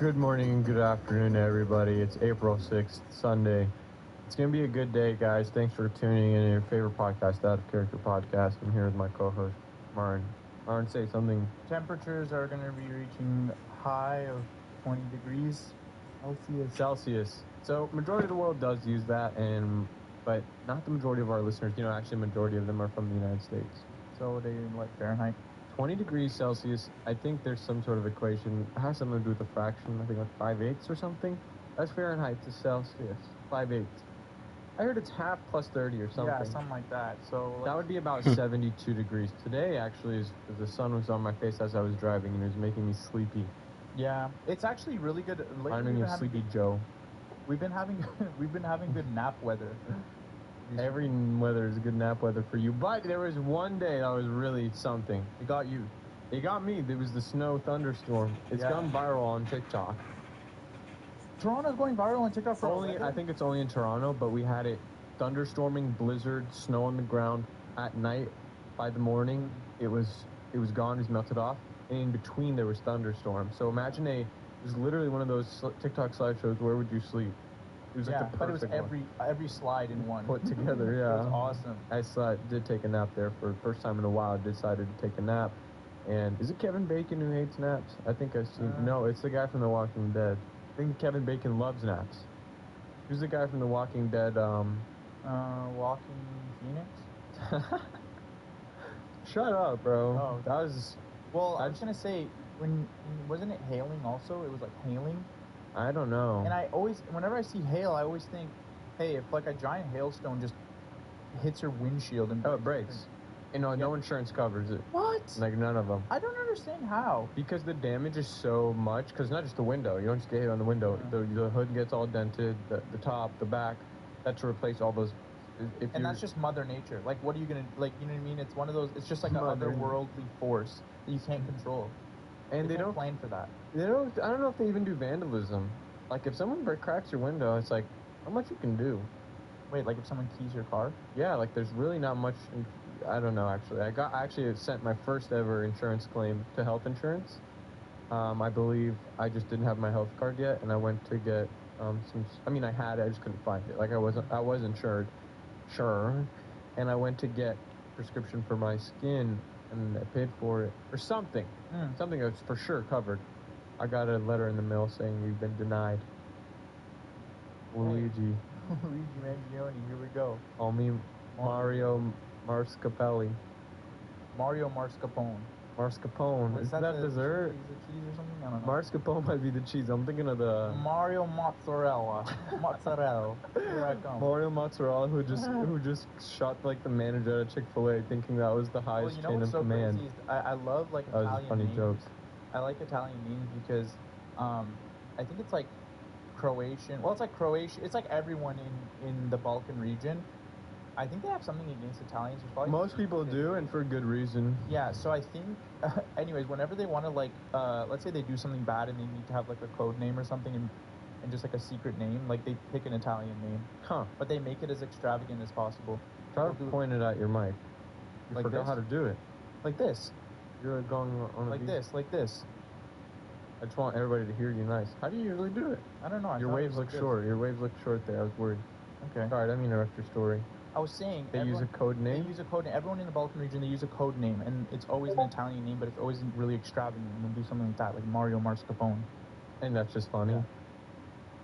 Good morning and good afternoon, everybody. It's April 6th, Sunday. It's going to be a good day, guys. Thanks for tuning in to your favorite podcast, Out of Character Podcast. I'm here with my co-host, Marin. Marin, say something. Temperatures are going to be reaching high of 20 degrees Celsius. So, majority of the world does use that, but not the majority of our listeners. Actually, majority of them are from the United States. So they in what, Fahrenheit? 20 degrees Celsius, I think there's some sort of equation. It has something to do with the fraction. I think like 5/8 or something. That's Fahrenheit to Celsius. 5/8. I heard it's half plus 30 or something. Yeah, something like that. So that would be about 72 degrees. Today, actually, is the sun was on my face as I was driving, and it was making me sleepy. Yeah, it's actually really good. Reminding me of Sleepy Joe. We've been having good nap weather. Every weather is good nap weather for you, but there was one day that was really something. It got you. It got me. There was the snow thunderstorm. It's gone viral on TikTok. Toronto's going viral on TikTok for I think it's only in Toronto, but we had it thunderstorming, blizzard, snow on the ground at night. By the morning, it was gone. It was melted off. And in between, there was thunderstorm. So imagine it was literally one of those TikTok slideshows. Where would you sleep? It was like the perfect but it was every slide in one. Put together, yeah. It was awesome. I did take a nap there for the first time in a while. I decided to take a nap. And is it Kevin Bacon who hates naps? I think I've seen... No, it's the guy from The Walking Dead. I think Kevin Bacon loves naps. Who's the guy from The Walking Dead? Walking Phoenix? Shut up, bro. Oh. That was... Well, I was going to say, wasn't it hailing also? It was like hailing? I don't know. And whenever I see hail, I always think, hey, if like a giant hailstone just hits your windshield and... it breaks. No insurance covers it. What? Like, none of them. I don't understand how. Because the damage is so much, because not just the window. You don't just get hit on the window. Yeah. The hood gets all dented, the top, the back. That's to replace all those... And that's just Mother Nature. Like, what are you going to... Like, you know what I mean? It's one of those... It's just like an otherworldly force that you can't control. And they don't plan for that. I don't know if they even do vandalism. Like, if someone cracks your window, it's like, how much you can do? Wait, like if someone keys your car? Yeah, like there's really not much. I don't know, actually. I sent my first ever insurance claim to health insurance. I believe I just didn't have my health card yet, and I went to get I had it, I just couldn't find it. Like, I was insured, and I went to get prescription for my skin, and I paid for it, or something. Something that's for sure covered. I got a letter in the mail saying you've been denied. Luigi Mangione, here we go. Call me Mario Marscapelli. Mario Mascarpone. Mascarpone. Is that dessert? Is it cheese or something? I don't know. Mascarpone might be the cheese. I'm thinking of the... Mario Mozzarella. Mozzarella. Here I come. Mario Mozzarella, who just shot like the manager at Chick-fil-A, thinking that was the highest chain of command. Crazy is I love like Italian names. That was funny jokes. I like Italian names because I think it's like Croatian. Well, it's like Croatia. It's like everyone in the Balkan region. I think they have something against Italians. Most people do, and for good reason. Yeah, so I think, anyways, whenever they want to, like, let's say they do something bad and they need to have, like, a code name or something and just, like, a secret name, like, they pick an Italian name. Huh. But they make it as extravagant as possible. Try to point it at your mic. You like forgot how to do it. Like this. You're going on like this. I just want everybody to hear you nice. How do you usually do it? I don't know. Your waves look short. Your waves look short there. I was worried. Okay. Sorry, I didn't mean to interrupt your story. I was saying... They use a code name? They use a code name. Everyone in the Balkan region, they use a code name. And it's always an Italian name, but it's always really extravagant. And they'll do something like that, like Mario Mascarpone. And that's just funny? Yeah.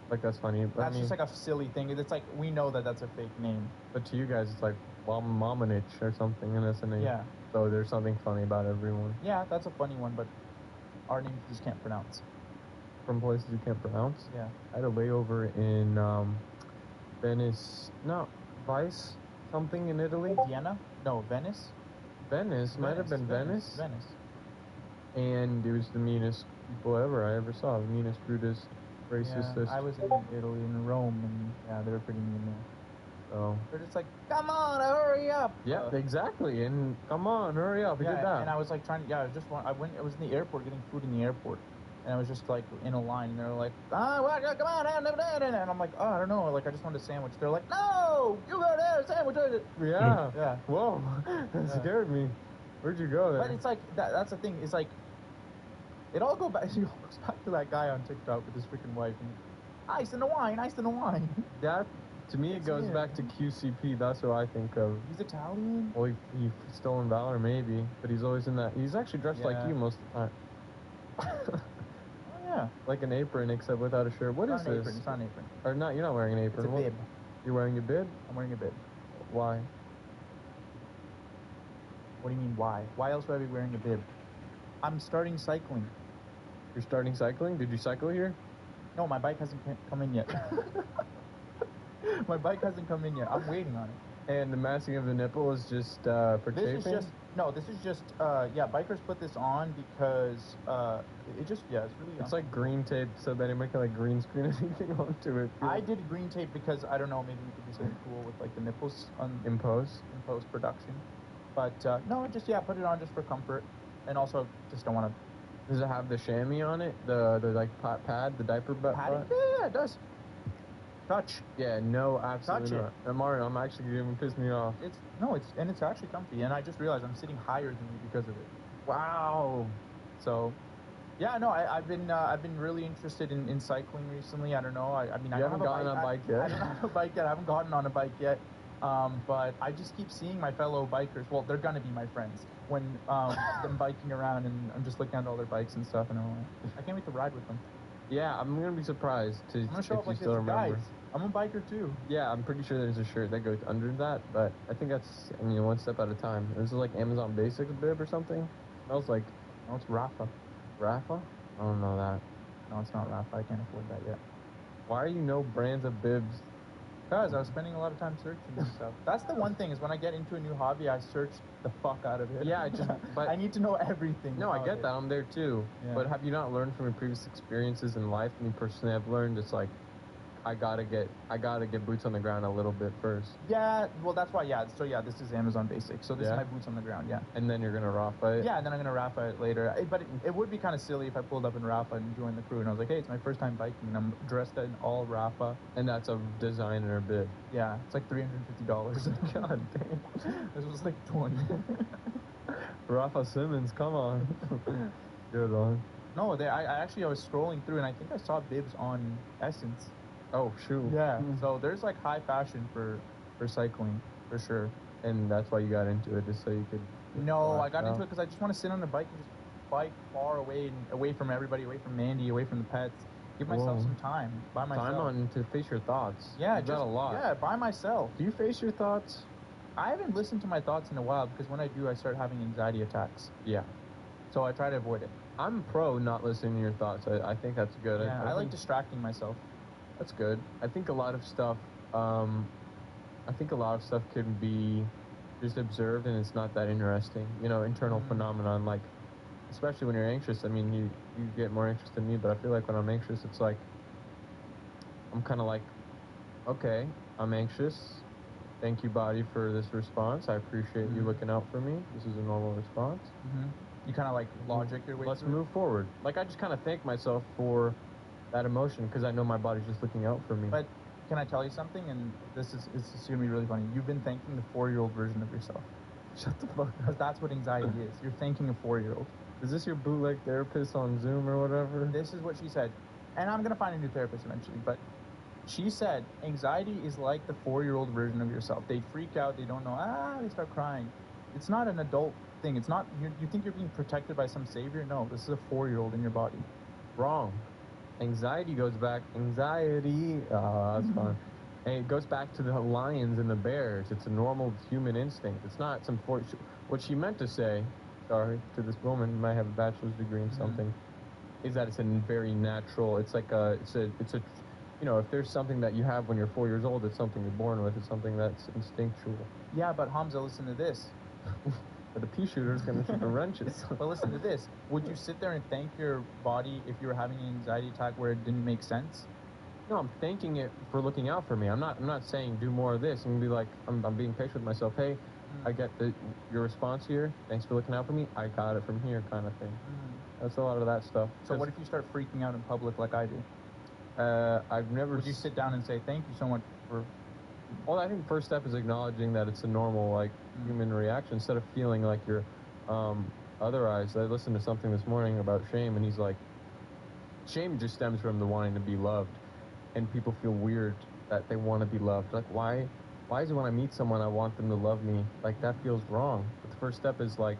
Like, that's funny. That's just like a silly thing. It's like, we know that that's a fake name. But to you guys, it's like Mamanich or something, and that's a name. Yeah. So there's something funny about everyone. Yeah, that's a funny one, but our names you just can't pronounce. From places you can't pronounce? Yeah. I had a layover in Venice. No, Vice? Something in Italy? Vienna? No, Venice? Venice. Might have been Venice. Venice. And it was the meanest people I ever saw. The meanest, rudest, racist. Yeah, I was in Italy, in Rome, and yeah, they were pretty mean there. So they're just like, come on, hurry up. Yeah, exactly. And come on, hurry up. We did that. And I was like I was in the airport getting food in the airport. And I was just like in a line, and they were like, come on, and I'm like, oh, I don't know, like I just wanted a sandwich. They're like, no, you go there, sandwich. Yeah. Yeah. Whoa, that scared me. Where'd you go there? But it's like that's the thing. It's like It all goes back to that guy on TikTok with his freaking wife. And, ice in the wine, ice in the wine. That, to me, it It's goes him. back to QCP. That's what I think of. He's Italian. Well, he stolen valor maybe, but he's always in that. He's actually dressed like Yeah. you most of the time. Oh yeah. Like an apron, except without a shirt. What It's is not an this? apron. It's not an apron. Or not? You're not wearing an apron. It's a bib. You're wearing a bib? I'm wearing a bib. Why? What do you mean why? Why else would I be wearing a bib? I'm starting cycling. You're starting cycling? Did you cycle here? No, my bike hasn't come in yet. My bike hasn't come in yet. I'm waiting on it. And the massing of the nipple is just for This chafing? is just yeah. Bikers put this on because it just it's really. It's like green tape, so that anyone can like green screen anything onto it. I did green tape because I don't know, maybe we could do something cool with like the nipples in post production. But no, just put it on just for comfort, and also just don't want to. Does it have the chamois on it? The like pad, the diaper butt? Yeah, it does. Touch. Yeah, no, absolutely Touch not. And Mario, I'm actually gonna piss me off. It's actually comfy, and I just realized I'm sitting higher than you because of it. Wow. So, yeah, no, I've been really interested in cycling recently. I don't know. I mean, I haven't gotten on a bike yet. I don't have a bike yet. I haven't gotten on a bike yet. But I just keep seeing my fellow bikers. Well, they're gonna be my friends when them biking around, and I'm just looking at all their bikes and stuff, and I can't wait to ride with them. Yeah, I'm gonna be surprised to I'm gonna show if up you like still this. remember. Guys, I'm a biker too. Yeah, I'm pretty sure there's a shirt that goes under that, but I think that's one step at a time. This is like Amazon Basics bib or something. Smells like No, it's Rafa. Rafa? I don't know that. No, it's not Rafa. I can't afford that yet. Why do you know brands of bibs? Because I was spending a lot of time searching and stuff. That's the one thing, is when I get into a new hobby, I search the fuck out of it. Yeah, but I need to know everything. No, I get that. I'm there too. Yeah. But have you not learned from your previous experiences in life? Me personally, I've learned it's like I gotta get boots on the ground a little bit first. Yeah, well that's why. Yeah, so yeah, this is Amazon Basics. So this is my boots on the ground. Yeah. And then you're gonna Rafa it. Yeah, and then I'm gonna Rafa it later. But it would be kind of silly if I pulled up in Rafa and joined the crew, and I was like, hey, it's my first time biking, and I'm dressed in all Rafa. And that's a designer bib. Yeah, it's like $350. God damn. This was like 20. Rafa Simmons, come on. Good on. No, I was scrolling through, and I think I saw bibs on Essence. Oh shoot. Yeah. So there's like high fashion for cycling for sure. And that's why you got into it, just so you could. No, I got into it because I just want to sit on the bike and just bike far away and away from everybody, away from Mandy, away from the pets. Give myself some time by myself. Time on to face your thoughts. Yeah, just a lot. Yeah, by myself. Do you face your thoughts? I haven't listened to my thoughts in a while because when I do, I start having anxiety attacks. Yeah. So I try to avoid it. I'm pro not listening to your thoughts. I think that's good. Yeah, I like distracting myself. That's good. I think a lot of stuff can be just observed and it's not that interesting. Internal phenomenon, like especially when you're anxious. I mean, you get more anxious than me, but I feel like when I'm anxious, it's like I'm kind of like, okay, I'm anxious. Thank you, body, for this response. I appreciate you looking out for me. This is a normal response. You kind of like logic your way. Let's move forward. Like I just kind of thank myself for that emotion because I know my body's just looking out for me. But can I tell you something? And this is gonna be really funny. You've been thanking the 4-year-old version of yourself. Shut the fuck up. Because that's what anxiety is. You're thanking a 4-year-old. Is this your bootleg therapist on Zoom or whatever? This is what she said. And I'm gonna find a new therapist eventually. But she said anxiety is like the 4-year-old version of yourself. They freak out. They don't know. They start crying. It's not an adult thing. It's not. You think you're being protected by some savior? No. This is a 4-year-old in your body. Wrong. Anxiety goes back. Anxiety. That's fun. And it goes back to the lions and the bears. It's a normal human instinct. It's not some what she meant to say. Sorry to this woman, who might have a bachelor's degree in something. Is that it's a very natural. It's like it's a. If there's something that you have when you're 4 years old, it's something you're born with. It's something that's instinctual. Yeah, but Hamza, listen to this. But the pea shooter's gonna shoot the wrenches. But listen to this. Would you sit there and thank your body if you were having an anxiety attack where it didn't make sense? No, I'm thanking it for looking out for me. I'm not saying do more of this. I'm gonna be like, I'm being patient with myself. Hey, I get your response here. Thanks for looking out for me. I got it from here, kind of thing. That's a lot of that stuff. So what if you start freaking out in public like I do? I've never. Would you sit down and say thank you so much for? Well, I think the first step is acknowledging that it's a normal human reaction instead of feeling like you're otherwise. I listened to something this morning about shame, and he's like, shame just stems from the wanting to be loved, and people feel weird that they want to be loved. Like, why is it when I meet someone I want them to love me? Like, that feels wrong. But the first step is like,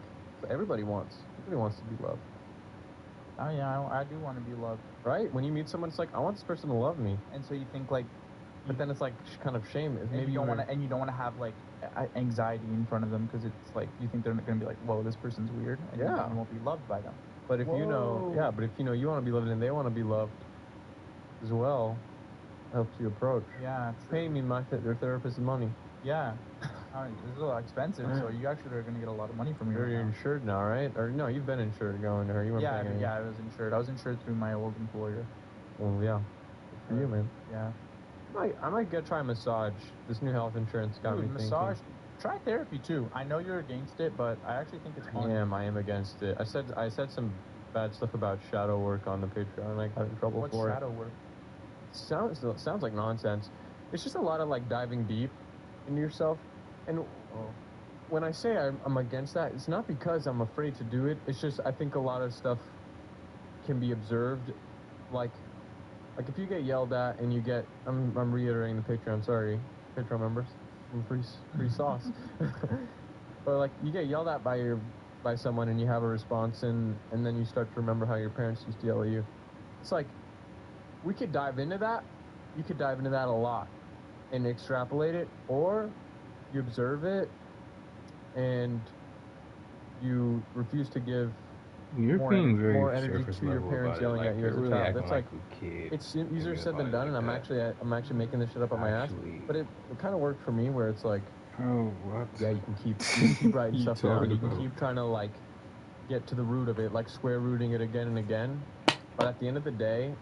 everybody wants to be loved. Oh yeah, I do want to be loved. Right? When you meet someone, it's like, I want this person to love me. And so you think like, but then it's like kind of shame. Maybe you don't want to have like anxiety in front of them because it's like you think they're going to be like, whoa, this person's weird, and you won't be loved by them. But if you know you want to be loved and they want to be loved as well, helps you approach. Yeah. Pay me your therapist's money. Yeah. It's a little expensive, so you actually are going to get a lot of money from me. You're insured now, right? Or no, you've been insured going to her. You weren't paying anything. Yeah, I was insured. I was insured through my old employer. Well, yeah. Good for you, man. Yeah. I might try a massage. This new health insurance got me thinking. Massage. Try therapy too. I know you're against it, but I actually think it's fun. I am against it. I said some bad stuff about shadow work on the Patreon, and I got in trouble for it. What's shadow work? Sounds like nonsense. It's just a lot of like diving deep into yourself, and when I say I'm against that, it's not because I'm afraid to do it. It's just I think a lot of stuff can be observed, like if you get yelled at and you get I'm reiterating the Patreon, sorry, Patreon members, free sauce. But like you get yelled at by someone and you have a response and then you start to remember how your parents used to yell at you. It's like we could dive into that. You could dive into that a lot and extrapolate it, or you observe it and you refuse to give more energy to your parents yelling at you as a child. That's like it's easier said than done, and I'm actually making this shit up on my ass. But it kind of worked for me, where it's like, oh, what? Yeah, you can keep writing stuff down, and you can keep trying to like get to the root of it, like square rooting it again and again. But at the end of the day,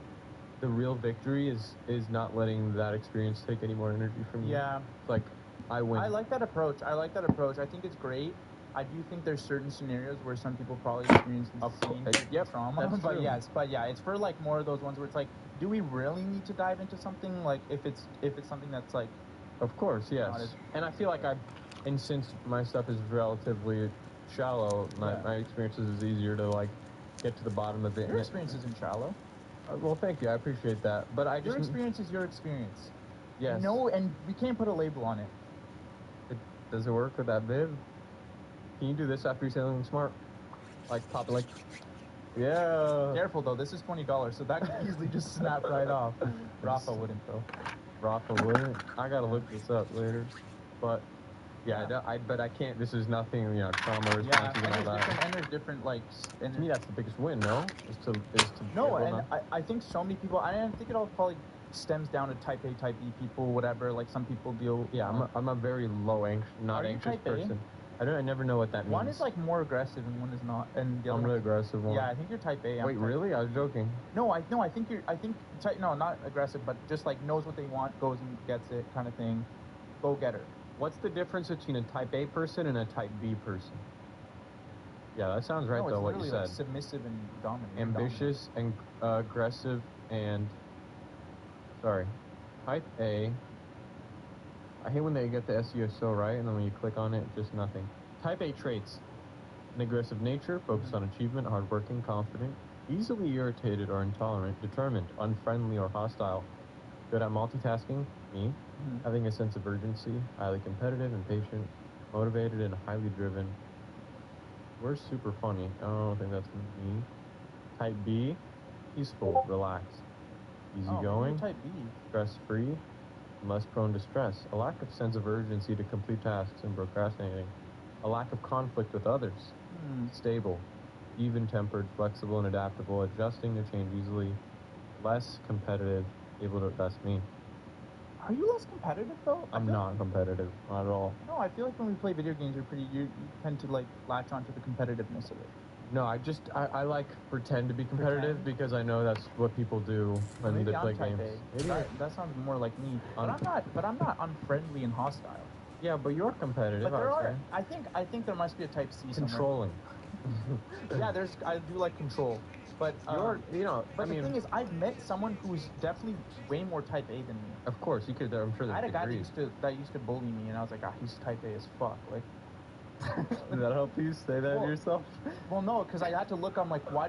the real victory is not letting that experience take any more energy from you. Yeah. It's like, I win. I like that approach. I think it's great. I do think there's certain scenarios where some people probably experience insane trauma. But yeah, it's for like more of those ones where it's like, do we really need to dive into something? Like if it's something that's like, of course, yes. And I feel like and since my stuff is relatively shallow, my experiences is easier to like get to the bottom of it. Your experience isn't shallow. Well, thank you. I appreciate that. But your experience is your experience. Yes. No, and we can't put a label on it. Does it work with that bib? Can you do this after you say something smart? Like pop it like... Yeah. Careful, though. This is $20, so that could easily just snap right off. Rafa wouldn't, though. Rafa wouldn't? I gotta look this up later. But... Yeah, but I can't. This is nothing, trauma responses and all that. And there's different, like... To me, that's the biggest win, no? No, and I think so many people... I think it all probably stems down to type A, type B people, whatever. Like, some people deal... Yeah, I'm a very not anxious person. I never know what that means. One is, like, more aggressive and one is not. And the other I'm really aggressive one. Yeah, I think you're type A. Wait, really? I was joking. No, I think you're... No, not aggressive, but just, like, knows what they want, goes and gets it kind of thing. Go-getter. What's the difference between a type A person and a type B person? Yeah, that sounds right, though, what you said. Like submissive and dominant. Ambitious and aggressive and... Sorry. Type A... I hate when they get the SEO right, and then when you click on it, just nothing. Type A traits. An aggressive nature, focused on achievement, hardworking, confident, easily irritated or intolerant, determined, unfriendly or hostile, good at multitasking, me, having a sense of urgency, highly competitive, impatient, motivated, and highly driven. We're super funny. I don't think that's me. Type B, peaceful, relaxed, easygoing, type B. stress-free, and less prone to stress. A lack of sense of urgency to complete tasks and procrastinating. A lack of conflict with others. Stable, even-tempered, flexible, and adaptable, adjusting to change easily. Less competitive, able to... That's me. Are you less competitive, though? I'm not competitive, not at all. No, I feel like when we play video games, you tend to, like, latch onto the competitiveness of it. No, I like pretend to be competitive because I know that's what people do when they play games. That sounds more like me. But I'm not unfriendly and hostile. Yeah, but you're competitive. But there are. I think there must be a type C. Controlling. Yeah, I do like control. But the thing is, I've met someone who's definitely way more type A than me. Of course, you could. I'm sure. I had a guy that used to bully me, and I was like, he's type A as fuck. Like, Did that help you say that to yourself? Well, no, because I had to look. I'm like, why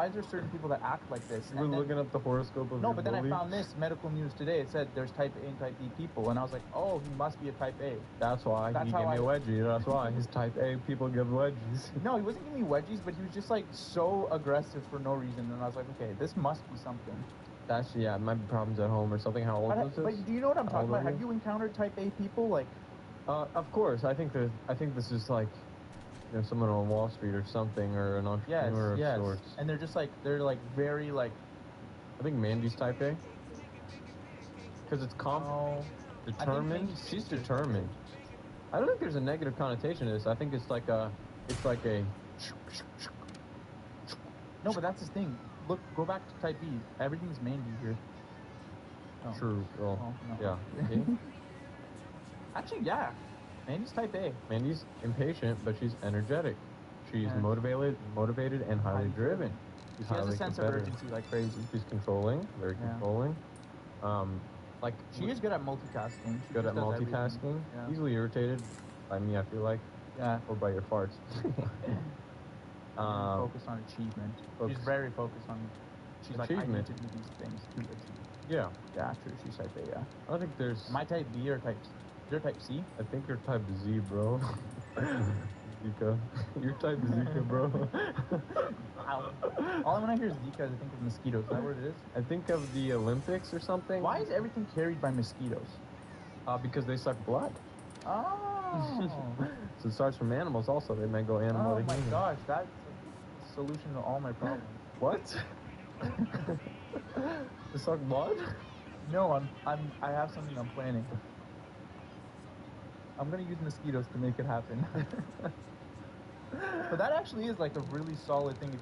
is there certain people that act like this? You were looking up the horoscope of No, your but then I bully? found this medical news today. It said there's type A and type B people, and I was like, oh, he must be a type A. That's why he gave me a wedgie. That's why he's type A. People give wedgies. No, he wasn't giving me wedgies, but he was just like so aggressive for no reason, and I was like, okay, this must be something. That's might be problems at home or something. How old is this? But do you know what I'm talking about? Have you encountered type A people? Like, of course. I think this is like, someone on Wall Street or something, or an entrepreneur of sorts. And they're just like very like. I think Mandy's type A. Because it's determined. She's determined. I don't think there's a negative connotation to this. I think it's like a. No, but that's the thing. Look, go back to type B. Everything's Mandy here. Oh. True. Well, no. Yeah. Actually, yeah. Mandy's type A. Mandy's impatient, but she's energetic. She's motivated and highly driven. She has a sense of urgency like crazy. She's controlling, very controlling. Like she is good at multitasking. Good at multitasking. Yeah. Easily irritated by me, I feel like. Yeah. Or by your farts. Focused on achievement. She's very focused on. She's achievement. Like, I need to do these things to achieve. Yeah. Yeah, true. She's type A. Yeah. I don't think there's. Am I type B or type? You're type C? I think you're type Z, bro. Zika. You're type Zika, bro. All I want to hear is Zika. I think of mosquitoes. Is that what it is? I think of the Olympics or something. Why is everything carried by mosquitoes? Because they suck blood. Oh. So it starts from animals also. They might go animal to human. Oh my gosh, that's a solution to all my problems. What? They suck blood? No, I have something I'm planning. I'm gonna use mosquitoes to make it happen. But that actually is like a really solid thing. If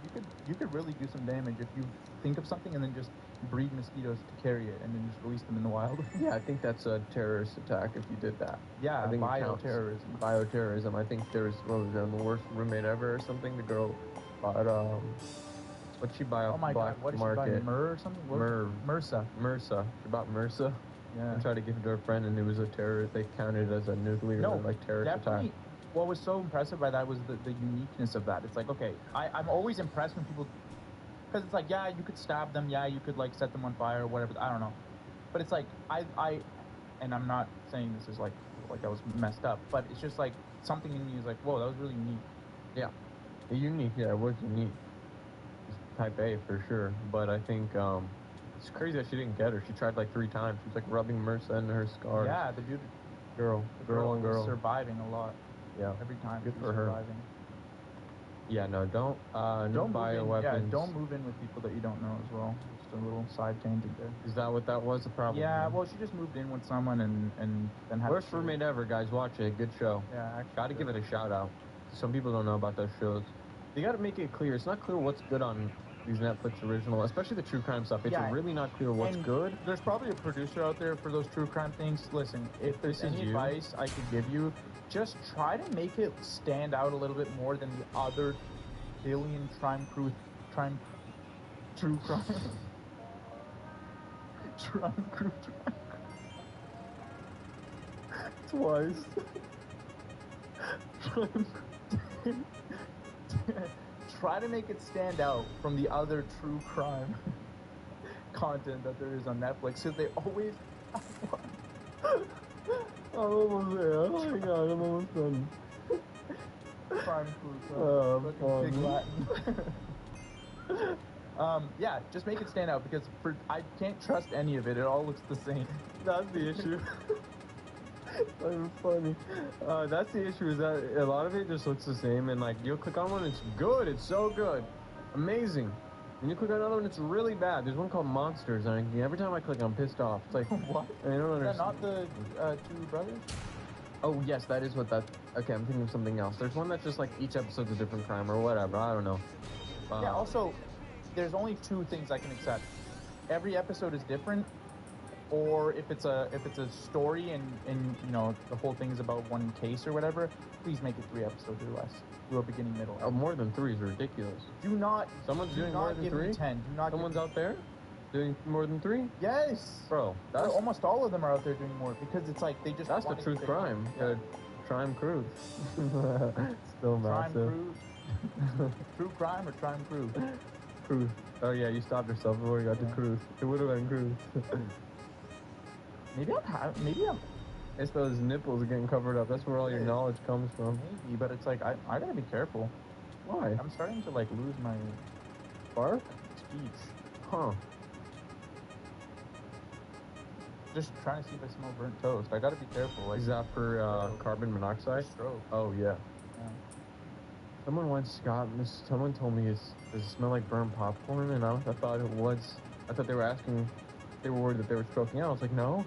you could really do some damage if you think of something and then just breed mosquitoes to carry it and then just release them in the wild. Yeah, I think that's a terrorist attack if you did that. Yeah, I think bioterrorism. Bioterrorism. I think there's the worst roommate ever or something. The girl bought what'd she buy off the black market? What did she buy? Myrrh or something? MRSA. MRSA. She bought MRSA. Yeah. And tried to give it to her friend, and it was a terror. They counted it as a nuclear terrorist attack. What was so impressive by that was the uniqueness of that. It's like, okay, I'm always impressed when people, because it's like, yeah, you could stab them, yeah, you could like set them on fire or whatever. I don't know, but it's like and I'm not saying this is like that was messed up, but it's just like something in me is like, whoa, that was really unique. Yeah, unique. Yeah, it was unique. It's type A for sure, but I think it's crazy that she didn't get her. She tried like 3 times. She was like rubbing MRSA into her scars. Yeah, the girl was surviving a lot. Yeah, every time. Good for her. Surviving. Yeah, no, don't buy weapons. Yeah, don't move in with people that you don't know as well. Just a little side tangent there. Is that what that was? The problem? Yeah, well, she just moved in with someone and then had. Worst roommate ever, guys. Watch it. Good show. Yeah, actually. Gotta give it a shout out. Some people don't know about those shows. You gotta make it clear. It's not clear what's good on these Netflix original, especially the true crime stuff. It's really not clear what's good. There's probably a producer out there for those true crime things. Listen, if there's any advice I could give you, just try to make it stand out a little bit more than the other billion true crime twice. Try to make it stand out from the other true crime content that there is on Netflix, because they always have one. I'm almost there. Oh my god, I'm almost done. Crime food. Big Latin. Yeah, just make it stand out, because I can't trust any of it. It all looks the same. That's the issue. That's funny. That's the issue, is that a lot of it just looks the same, and like you'll click on one, it's good, it's so good, amazing. And you click on another one, it's really bad. There's one called Monsters, and every time I click, I'm pissed off. It's like, what? I don't understand. Is that not the 2 brothers? Oh yes, that is what that. Okay, I'm thinking of something else. There's one that's just like each episode's a different crime or whatever. I don't know. Yeah. Also, there's only 2 things I can accept. Every episode is different, or if it's a story and you know the whole thing is about one case or whatever, please make it 3 episodes or less. Do a beginning, middle. Oh, more than 3 is ridiculous. Do not. Someone's doing more than 3. 10. Do not. Someone's out there doing more than 3. Yes, bro. Almost all of them are out there doing more, because it's like they just. That's the truth crime. Yeah. Trime Cruise. Still Crime massive. cruise. True crime or crime cruise? Cruise. Oh yeah, you stopped yourself before you got Yeah. to cruise. It would have been cruise. Maybe I'm It's those nipples getting covered up. That's where all your knowledge comes from. maybe, but it's like I gotta be careful. Why? I'm starting to like lose my Bark? speech. Huh. Just trying to see if I smell burnt toast. I gotta be careful. Like Is that for carbon monoxide? stroke. Oh yeah. Yeah. Someone once someone told me does it smell like burnt popcorn? And I thought it was. I thought they were asking. They were worried that they were stroking out. I was like, no.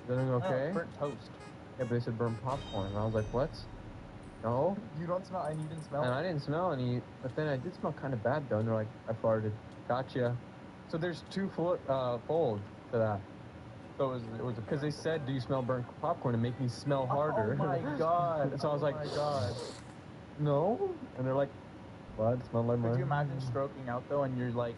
Is everything No, okay? it's burnt toast. Yeah, but they said burnt popcorn. And I was like, what? No. You don't smell, and you didn't smell. And I didn't smell any, but then I did smell kind of bad though. And they're like, I farted. Gotcha. So there's two folds to that. So it was Because they said, do you smell burnt popcorn? And make me smell harder. Oh my god. So I was like, oh my god. no. And they're like, what? It smelled like Could you imagine stroking out though, and you're like,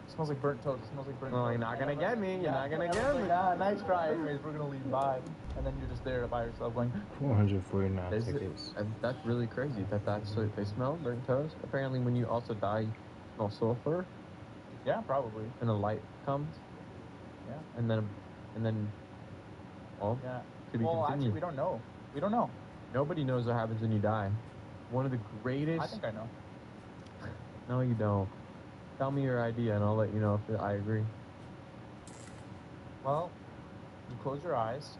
it smells like burnt toast. It smells like burnt toast. Oh, you're not gonna get me. You're not gonna get me. Like, nice try. Anyways, we're gonna leave. Bye. And then you're just there by yourself going. 449 tickets. That's really crazy. That's what they smell burnt toast. Apparently, when you also die, you smell sulfur, Yeah, probably. and a light comes, Yeah. and then, well, Yeah. to be Well, actually, continued. we don't know. We don't know. Nobody knows what happens when you die. One of the greatest. I think I know. No, you don't. Tell me your idea, and I'll let you know if I agree. Well, you close your eyes,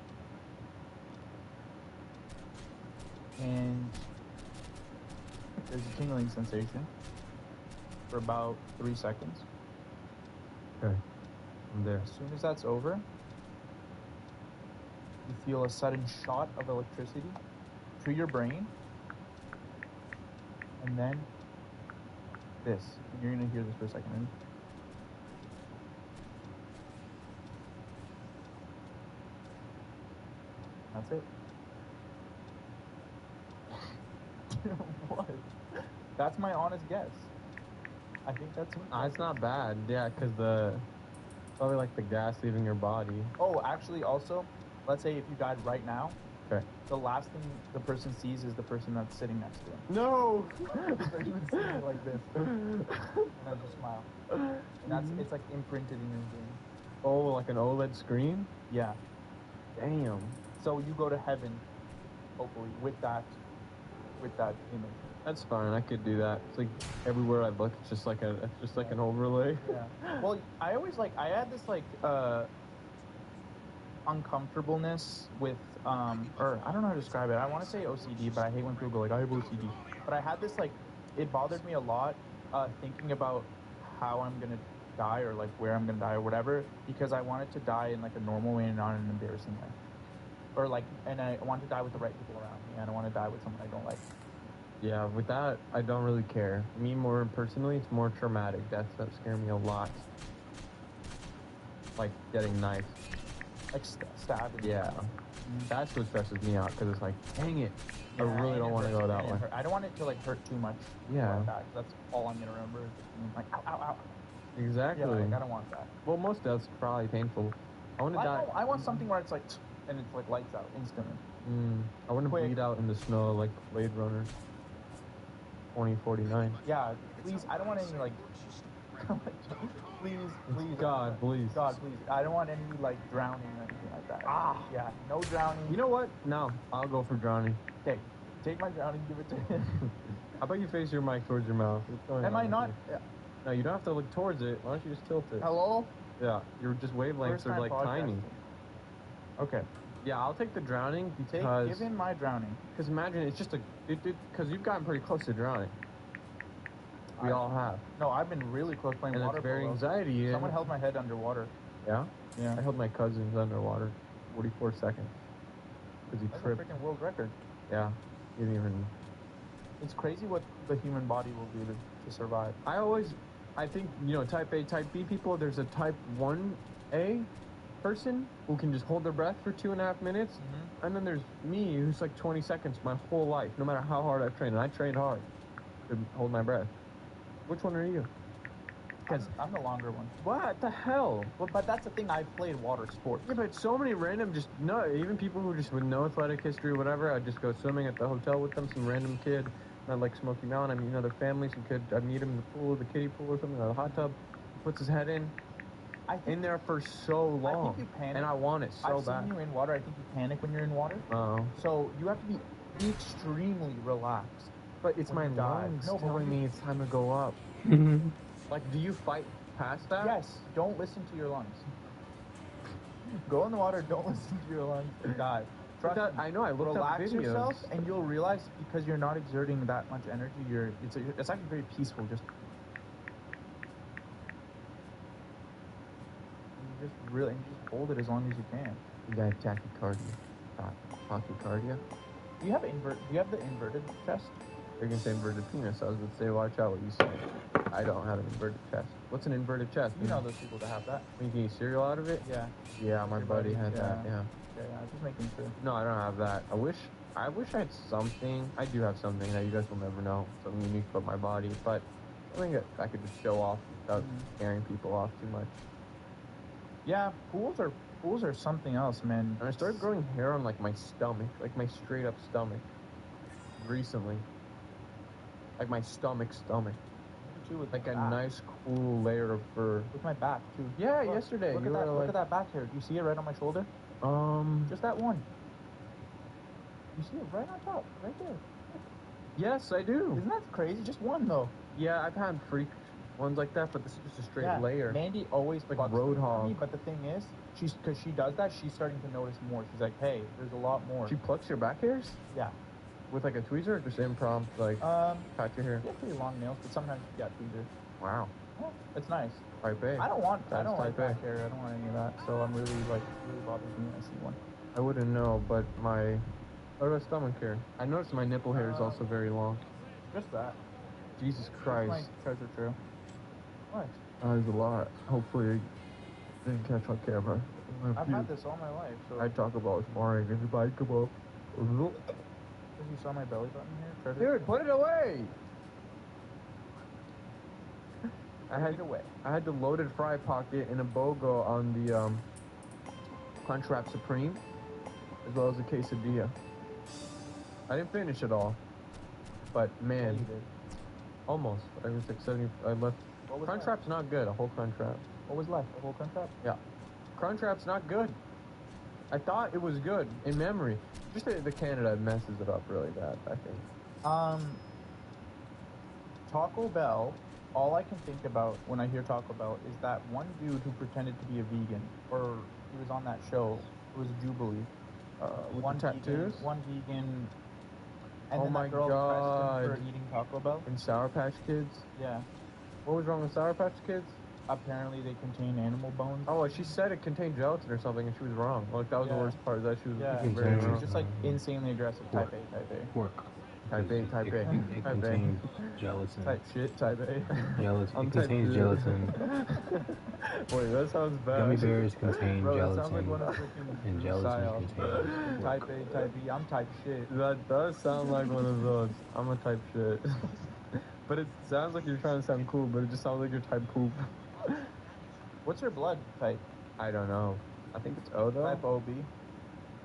and there's a tingling sensation for about 3 seconds. Okay, I'm there. As soon as that's over, you feel a sudden shot of electricity to your brain, and then this. You're gonna hear this for a second. Ready? That's it. What? That's my honest guess. I think that's it. It's not bad. Yeah, because probably like the gas leaving your body. Oh, actually, also, let's say if you died right now, Okay. the last thing the person sees is the person that's sitting next to him. No. So you would see me like this, and I just smile. And it's like imprinted in your brain. Oh, like an OLED screen? Yeah. Damn. So you go to heaven, hopefully, with that image. That's fine. I could do that. It's like everywhere I look, it's just like an overlay. Yeah. Well, I had this like uncomfortableness with or I don't know how to describe it. I want to say OCD, but I hate when people go like I have OCD. But I had this like, it bothered me a lot thinking about how I'm gonna die or like where I'm gonna die or whatever, because I wanted to die in like a normal way and not an embarrassing way. Or like, and I want to die with the right people around me. I don't want to die with someone I don't like. Yeah, with that, I don't really care. Me, more personally, it's more traumatic deaths that scare me a lot. Like getting knifed. Like stabbed. Yeah. That's what stresses me out, because it's like, dang it. I Yeah, really and don't it want to hurts, go that and it way. hurt. I don't want it to like hurt too much. Yeah. Like that, 'cause that's all I'm gonna remember. Is just being like ow, ow, ow. Exactly. Yeah, like, I don't want that. Well, most deaths are probably painful. I want to die. I want something where it's like, and it's like lights out instantly. I want to Quick. bleed out in the snow like Blade Runner 2049. Yeah, please. I don't want any like. please. God, please. God, please. I don't want any like drowning or anything like that. Yeah, no drowning. You know what? No, I'll go for drowning. Okay, take my drowning, give it to him. How about you face your mic towards your mouth? What's going Am on I not? here? No, you don't have to look towards it. Why don't you just tilt it? Hello. Yeah, your just wavelengths First are time like tiny. podcasting. Okay. Yeah, I'll take the drowning because Give him my drowning. because imagine it's just because you've gotten pretty close to drowning. We all have, No, I've been really close playing and water it's very polo. anxiety. Someone held my head underwater. Yeah, Yeah. I held my cousin's underwater, 44 seconds, because he That's a tripped. freaking world record. Yeah, he didn't even. It's crazy what the human body will do to survive. I think, type A, type B people, there's a type 1A person who can just hold their breath for 2.5 minutes. Mm-hmm. And then there's me, who's like 20 seconds my whole life, no matter how hard I've trained. And I trained hard to hold my breath. Which one are you? Because I'm the longer one. what the hell? Well, but that's the thing. I've played water sports. Yeah, but so many random, just no, even people who just with no athletic history or whatever, I'd just go swimming at the hotel with them, some random kid, not like Smoky Mountain, I mean, their family, some kid, I'd meet him in the pool, the kiddie pool or something, or the hot tub, he puts his head in there for so long. I think you panic. And I want it so I've bad. seen you in water. I think you panic when you're in water. Oh. So you have to be extremely relaxed. But it's my lungs telling me it's time to go up. Like, do you fight past that? Yes. Don't listen to your lungs. Go in the water. Don't listen to your lungs and dive. Trust me. I know. I looked up videos. Relax yourself, and you'll realize because you're not exerting that much energy. It's actually very peaceful. Just hold it as long as you can. You got tachycardia. Tachycardia. Do you have the inverted chest? You're gonna say inverted penis. I was gonna say, watch out what you say. I don't have an inverted chest. What's an inverted chest? You know those people that have that. You can eat cereal out of it? Yeah. Yeah, my buddy had that. Yeah. Yeah, just making sure. No, I don't have that. I wish I had something. I do have something that you guys will never know. Something unique about my body, but I think I could just show off without scaring people off too much. Yeah, pools are something else, man. And I started growing hair on like my stomach, like my straight up stomach, recently. Like my stomach. Too, with like a back. Nice, cool layer of fur. With my back too. Yeah, yesterday. Look at that back hair. Do you see it right on my shoulder? Just that one. You see it right on top, right there. Yes, I do. Isn't that crazy? Just one though. Yeah, I've had freak ones like that, but this is just a straight layer. Mandy always like bucks roadhog. Me, but the thing is, because she does that, she's starting to notice more. She's like, hey, there's a lot more. She plucks your back hairs? Yeah. With like a tweezer or just impromptu, like cut your hair? Yeah, pretty long nails, but sometimes you got tweezer. Wow. Yeah, it's nice. Type A. I don't like back hair. I don't want any of that. So I'm really bothers me when I see one. I wouldn't know, but what about stomach hair? I noticed my nipple hair is also very long. Just that. Jesus Christ. That's my treasure trail. What? There's a lot. Hopefully, I didn't catch on camera. I've had this all my life. So I talk about sparring. Everybody come up. Because you saw my belly button here? Dude, put it away! I had the loaded fry pocket and a BOGO on the Crunchwrap Supreme, as well as a quesadilla. I didn't finish it all, but man, yeah, you did. Almost. I was like 70. I left. Crunchwrap's not good. A whole Crunchwrap. What was left? A whole Crunchwrap? Yeah. Crunchwrap's not good. I thought it was good in memory. Just the Canada messes it up really bad, I think. Taco Bell, all I can think about when I hear Taco Bell is that one dude who pretended to be a vegan, or he was on that show. It was Jubilee. With one the tattoos? One vegan. And oh then my that girl God. pressed him for eating Taco Bell. And Sour Patch Kids? Yeah. What was wrong with Sour Patch Kids? Apparently they contain animal bones. Oh, she said it contained gelatin or something, and she was wrong. Like, that was the worst part, that she was She very wrong. was just, like, insanely aggressive. Type A. Pork. Type A. It contains gelatin. Type shit, type A. Gelatin. It contains gelatin. Wait, that sounds bad. Gummy bears contain Bro, gelatin. That sounds like one of freaking and gelatin contains Type A, type B. I'm type shit. That does sound like one of those. I'm a type shit. But it sounds like you're trying to sound cool, but it just sounds like you're type poop. What's your blood type? I don't know. I think it's O though. Type OB.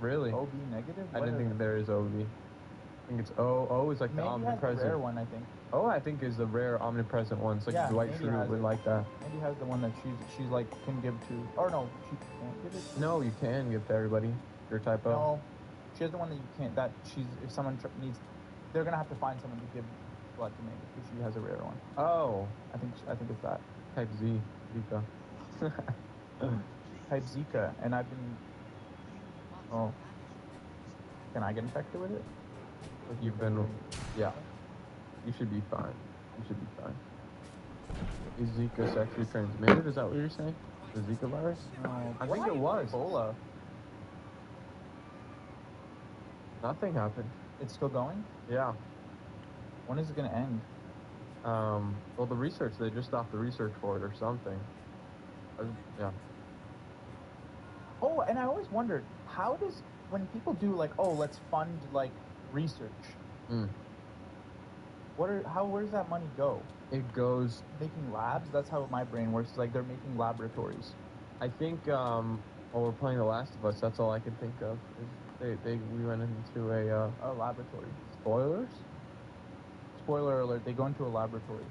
Really? OB negative? I didn't think there is OB. I think it's O. O is like the omnipresent. Has the rare one, I think. O, I think, is the rare omnipresent one. It's like Dwight Schrute would like that. Andy has the one that she's like can give to. Or no, she can't give it to. No, you can give to everybody. Your type O. No, she has the one that you can't. That if someone needs, they're gonna have to find someone to give blood to me because she has a rare one. Oh. I think it's that. Type Z. Zika. Type Zika, and I've been. Oh. Can I get infected with it? You've been. Yeah. You should be fine. Is Zika sexually transmitted? Is that what you're saying? The Zika virus? No. I think it was. Ebola. Nothing happened. It's still going? Yeah. When is it going to end? Well, the research, they just stopped the research for it or something. Yeah. Oh, and I always wondered, how does, when people do like, oh, let's fund like research. Where does that money go? It goes. Making labs? That's how my brain works. It's like they're making laboratories. I think. While we're playing The Last of Us, that's all I can think of. Is we went into a laboratory. Spoilers. Spoiler alert! They go into a laboratory.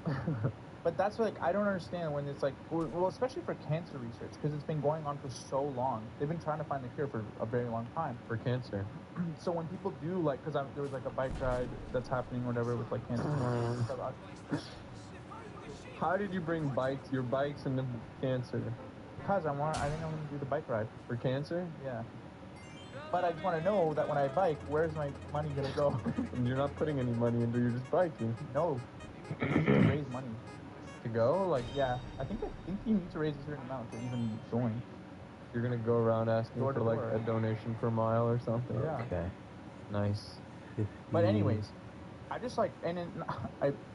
But that's like, I don't understand when it's like, well, especially for cancer research, because it's been going on for so long. They've been trying to find the cure for a very long time. For cancer. So when people do, like, because there was like a bike ride that's happening, whatever, with like cancer. How did you bring your bikes into cancer? Because I think I'm going to do the bike ride. For cancer? Yeah. But I just want to know that when I bike, where's my money going to go? And you're not putting any money into, you're just biking. No. You need to raise money. To go? Like, yeah, I think you need to raise a certain amount to even join. You're gonna go around asking Door for to like door. a donation per mile or something. Yeah. Okay. Nice. But anyways, I just like, and then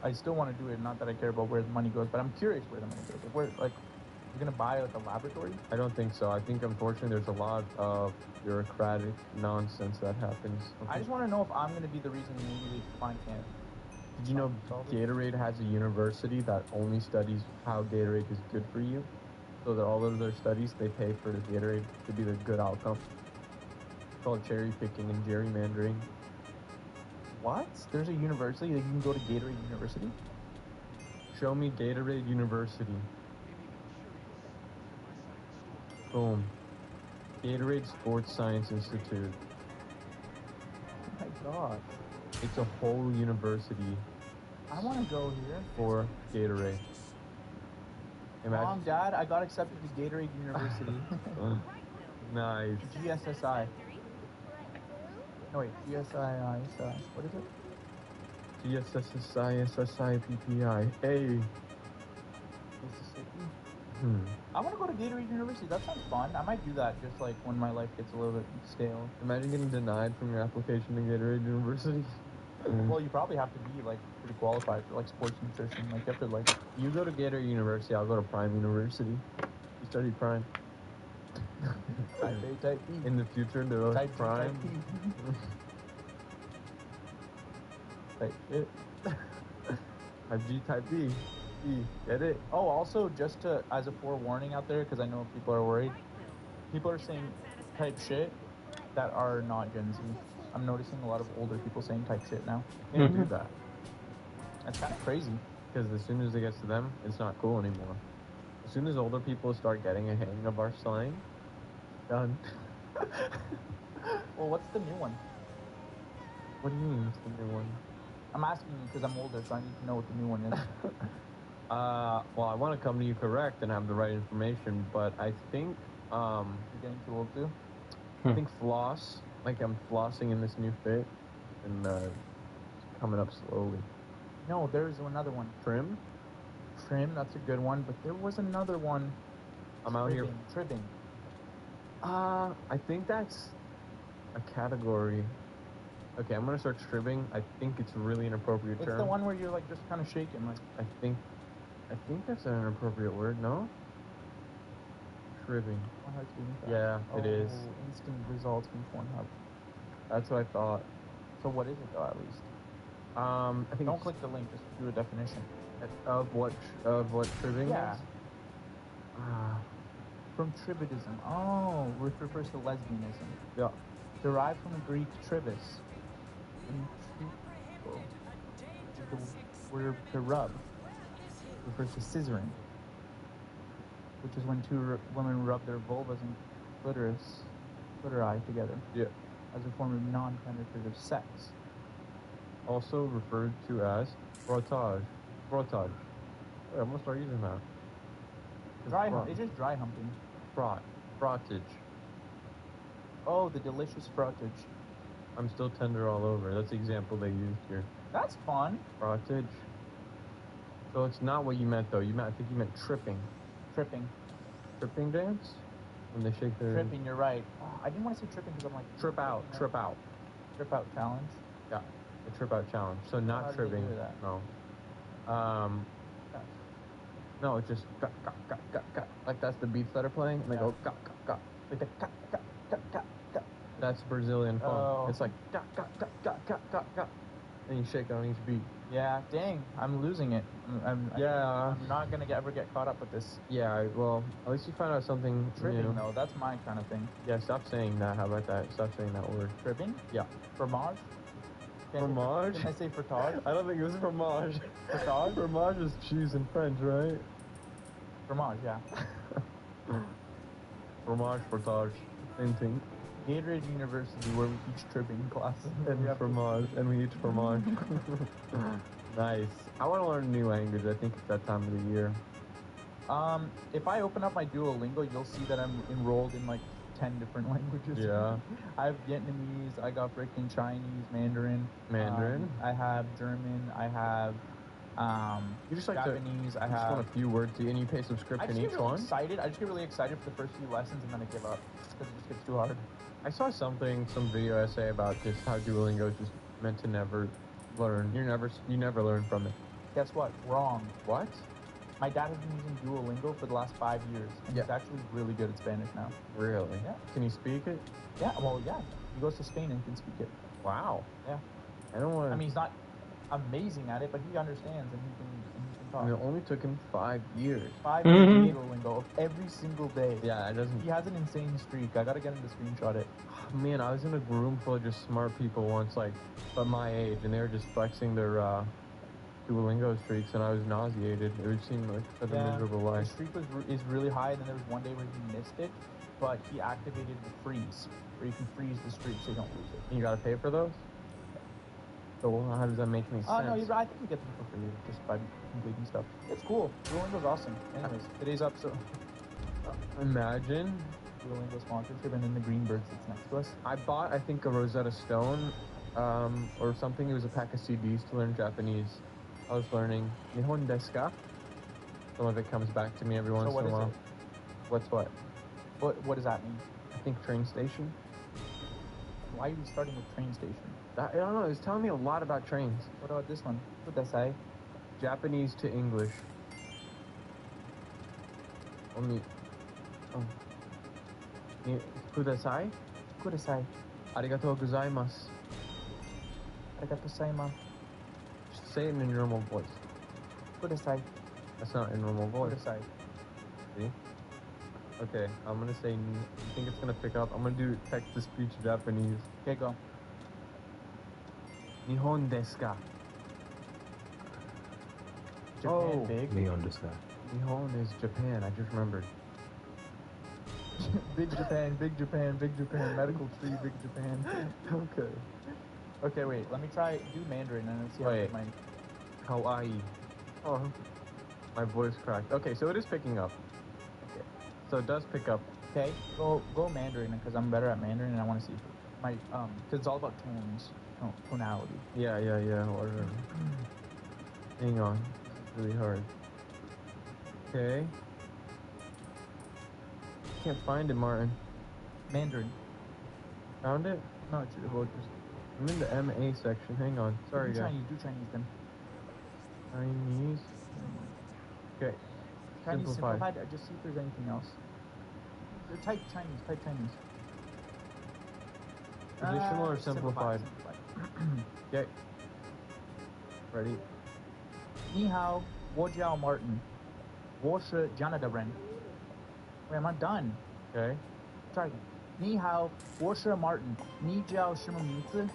I still want to do it. Not that I care about where the money goes, but I'm curious where the money goes. You're gonna buy like a laboratory? I don't think so. I think unfortunately there's a lot of bureaucratic nonsense that happens. I just want to know if I'm gonna be the reason maybe they find cancer. Did you know Gatorade has a university that only studies how Gatorade is good for you? So that all of their studies, they pay for the Gatorade to be the good outcome. It's called cherry picking and gerrymandering. What? There's a university that you can go to Gatorade University? Show me Gatorade University. Boom. Gatorade Sports Science Institute. Oh my god. It's a whole university. I want to go here. For Gatorade. Imagine. Mom, Dad, I got accepted to Gatorade University. Nice. GSSI. No, wait, GSII. What is it? GSSI. Hey. Mississippi? I want to go to Gatorade University. That sounds fun. I might do that just like when my life gets a little bit stale. Imagine getting denied from your application to Gatorade University. Well, you probably have to be like pretty qualified for like sports nutrition. Like you have to like. You go to Gatorade University, I'll go to Prime University. You study Prime. Type A, Type B. In the future, they're Type Prime. Type it. Type G, Type B. E. Get it? Oh, also just to as a forewarning out there, because I know people are worried. People are saying type shit that are not Gen Z. I'm noticing a lot of older people saying type shit now. You can't do that. That's kind of crazy. Because as soon as it gets to them, it's not cool anymore. As soon as older people start getting a hang of our slang, done. Well, what's the new one? What do you mean it's the new one? I'm asking you because I'm older, so I need to know what the new one is. Well, I want to come to you correct and have the right information, but I think, You're getting too old too? I think floss, like I'm flossing in this new fit, and it's coming up slowly. No, there's another one. Trim? Trim, that's a good one, but there was another one. I'm out here. Tribbing. I think that's a category. Okay, I'm gonna search tribbing. I think it's really an appropriate term. It's the one where you're like just kind of shaking, like. I think that's an appropriate word. No. Tribbing. Yeah, it is. Instant results from Pornhub. That's what I thought. So what is it though, at least? I think. Don't click the link. Just do a definition. Of what tribbing Yeah. is? From tribidism. Oh, which refers to lesbianism. Yeah. Derived from the Greek tribus. Where to rub. Refers to scissoring. Which is when two women rub their vulvas and clitori together. Yeah. As a form of non-penetrative sex. Also referred to as frottage. Frottage. Wait, I'm gonna start using that. It's just dry humping. Frottage. Oh, the delicious frottage. I'm still tender all over. That's the example they used here. That's fun. Frottage. So it's not what you meant though. I think you meant tripping. Tripping. Tripping dance? When they shake their... Tripping, you're right. Oh, I didn't want to say tripping because I'm like... Trip out. Trip out challenge? Yeah. The trip out challenge. So not tripping. No. No, it's just got. Like that's the beats that are playing, and they go got. Like the got. That's Brazilian funk. Oh. It's like got. And you shake it on each beat. Yeah, dang, I'm losing it. Yeah. I'm not gonna ever get caught up with this. Yeah, well, at least you found out something Tribbing, new. though, that's my kind of thing. Yeah, stop saying that. How about that? Stop saying that word. Tribbing? Yeah. Fromage? Fromage? Can I say fromage? I don't think it was fromage. Fromage? Fromage is cheese in French, right? Fromage, yeah. Fromage, fromage. Same thing. Gatorade University, where we teach tribbing classes. And fromage. And we eat fromage. Nice. I want to learn a new language. I think it's that time of the year. If I open up my Duolingo, you'll see that I'm enrolled in like 10 different languages. Yeah. I have Vietnamese, I got freaking Chinese, Mandarin. Mandarin? I have German, I have You just like Japanese, I you just have... want a few words, and you pay subscription each one? I just get really excited for the first few lessons and then I give up because it just gets too hard. I saw some video essay about just how Duolingo is just meant to never learn. You never learn from it. Guess what? Wrong. What? My dad has been using Duolingo for the last 5 years, and he's actually really good at Spanish now. Really? Yeah. Can you speak it? Yeah, well, yeah. He goes to Spain and can speak it. Wow. Yeah. I don't want. I mean, he's not amazing at it, but he understands and he can talk. I mean, it only took him 5 years. 5 years of Duolingo every single day. Yeah, it doesn't. He has an insane streak. I gotta get him to screenshot it. Man, I was in a room full of just smart people once, like, but my age, and they were just flexing their Duolingo streaks, and I was nauseated. It would seem like such a miserable life. The streak is really high, and then there was one day where he missed it, but he activated the freeze, where you can freeze the streak so you don't lose it. And you gotta pay for those? So how does that make any sense? No, I think you get them for free just by completing stuff. It's cool. Duolingo's awesome. Anyways, today's episode. Imagine. Duolingo sponsorship, and then the green bird sits next to us. I bought, I think, a Rosetta Stone, or something. It was a pack of CDs to learn Japanese. I was learning Nihon desu ka? Some of it comes back to me every once in a while. What's what? What does that mean? I think train station. Why are you starting with train station? I don't know. It was telling me a lot about trains. What about this one? What does that say? Japanese to English. Only. Oh. Kudasai? Kudasai. Arigatou gozaimasu. Arigatou gozaimasu. Just say it in a normal voice. Kudasai. That's not a normal voice. Kudasai. See? Okay, I'm gonna say. You think it's gonna pick up? I'm gonna do text-to-speech Japanese. Okay, go. Nihon desu ka? Japan big. Nihon desu ka? Nihon is Japan. I just remembered. Big Japan, big Japan, big Japan, medical tree, big Japan. Okay. Okay, wait. Let me try do Mandarin and let's see how Wait. it might. Hawaii. Oh, my voice cracked. Okay, so it is picking up. Okay, so it does pick up. Okay, go Mandarin because I'm better at Mandarin and I want to see if it might because it's all about tones, tonality. Yeah, whatever. Hang on, it's really hard. Okay. Can't find it, Martin. Mandarin. Found it? No, it's well, just I'm in the MA section. Hang on. Sorry, do guys. Chinese then. Chinese. Okay. Chinese Simplified. simplified. Just see if there's anything else. Type Chinese. Type Chinese. Traditional or simplified? Okay. Ready? 你好，我叫 Martin，我是加拿大人。Wait, I'm not done. Okay. Try again. 你好，我是 Martin，你叫什么名字？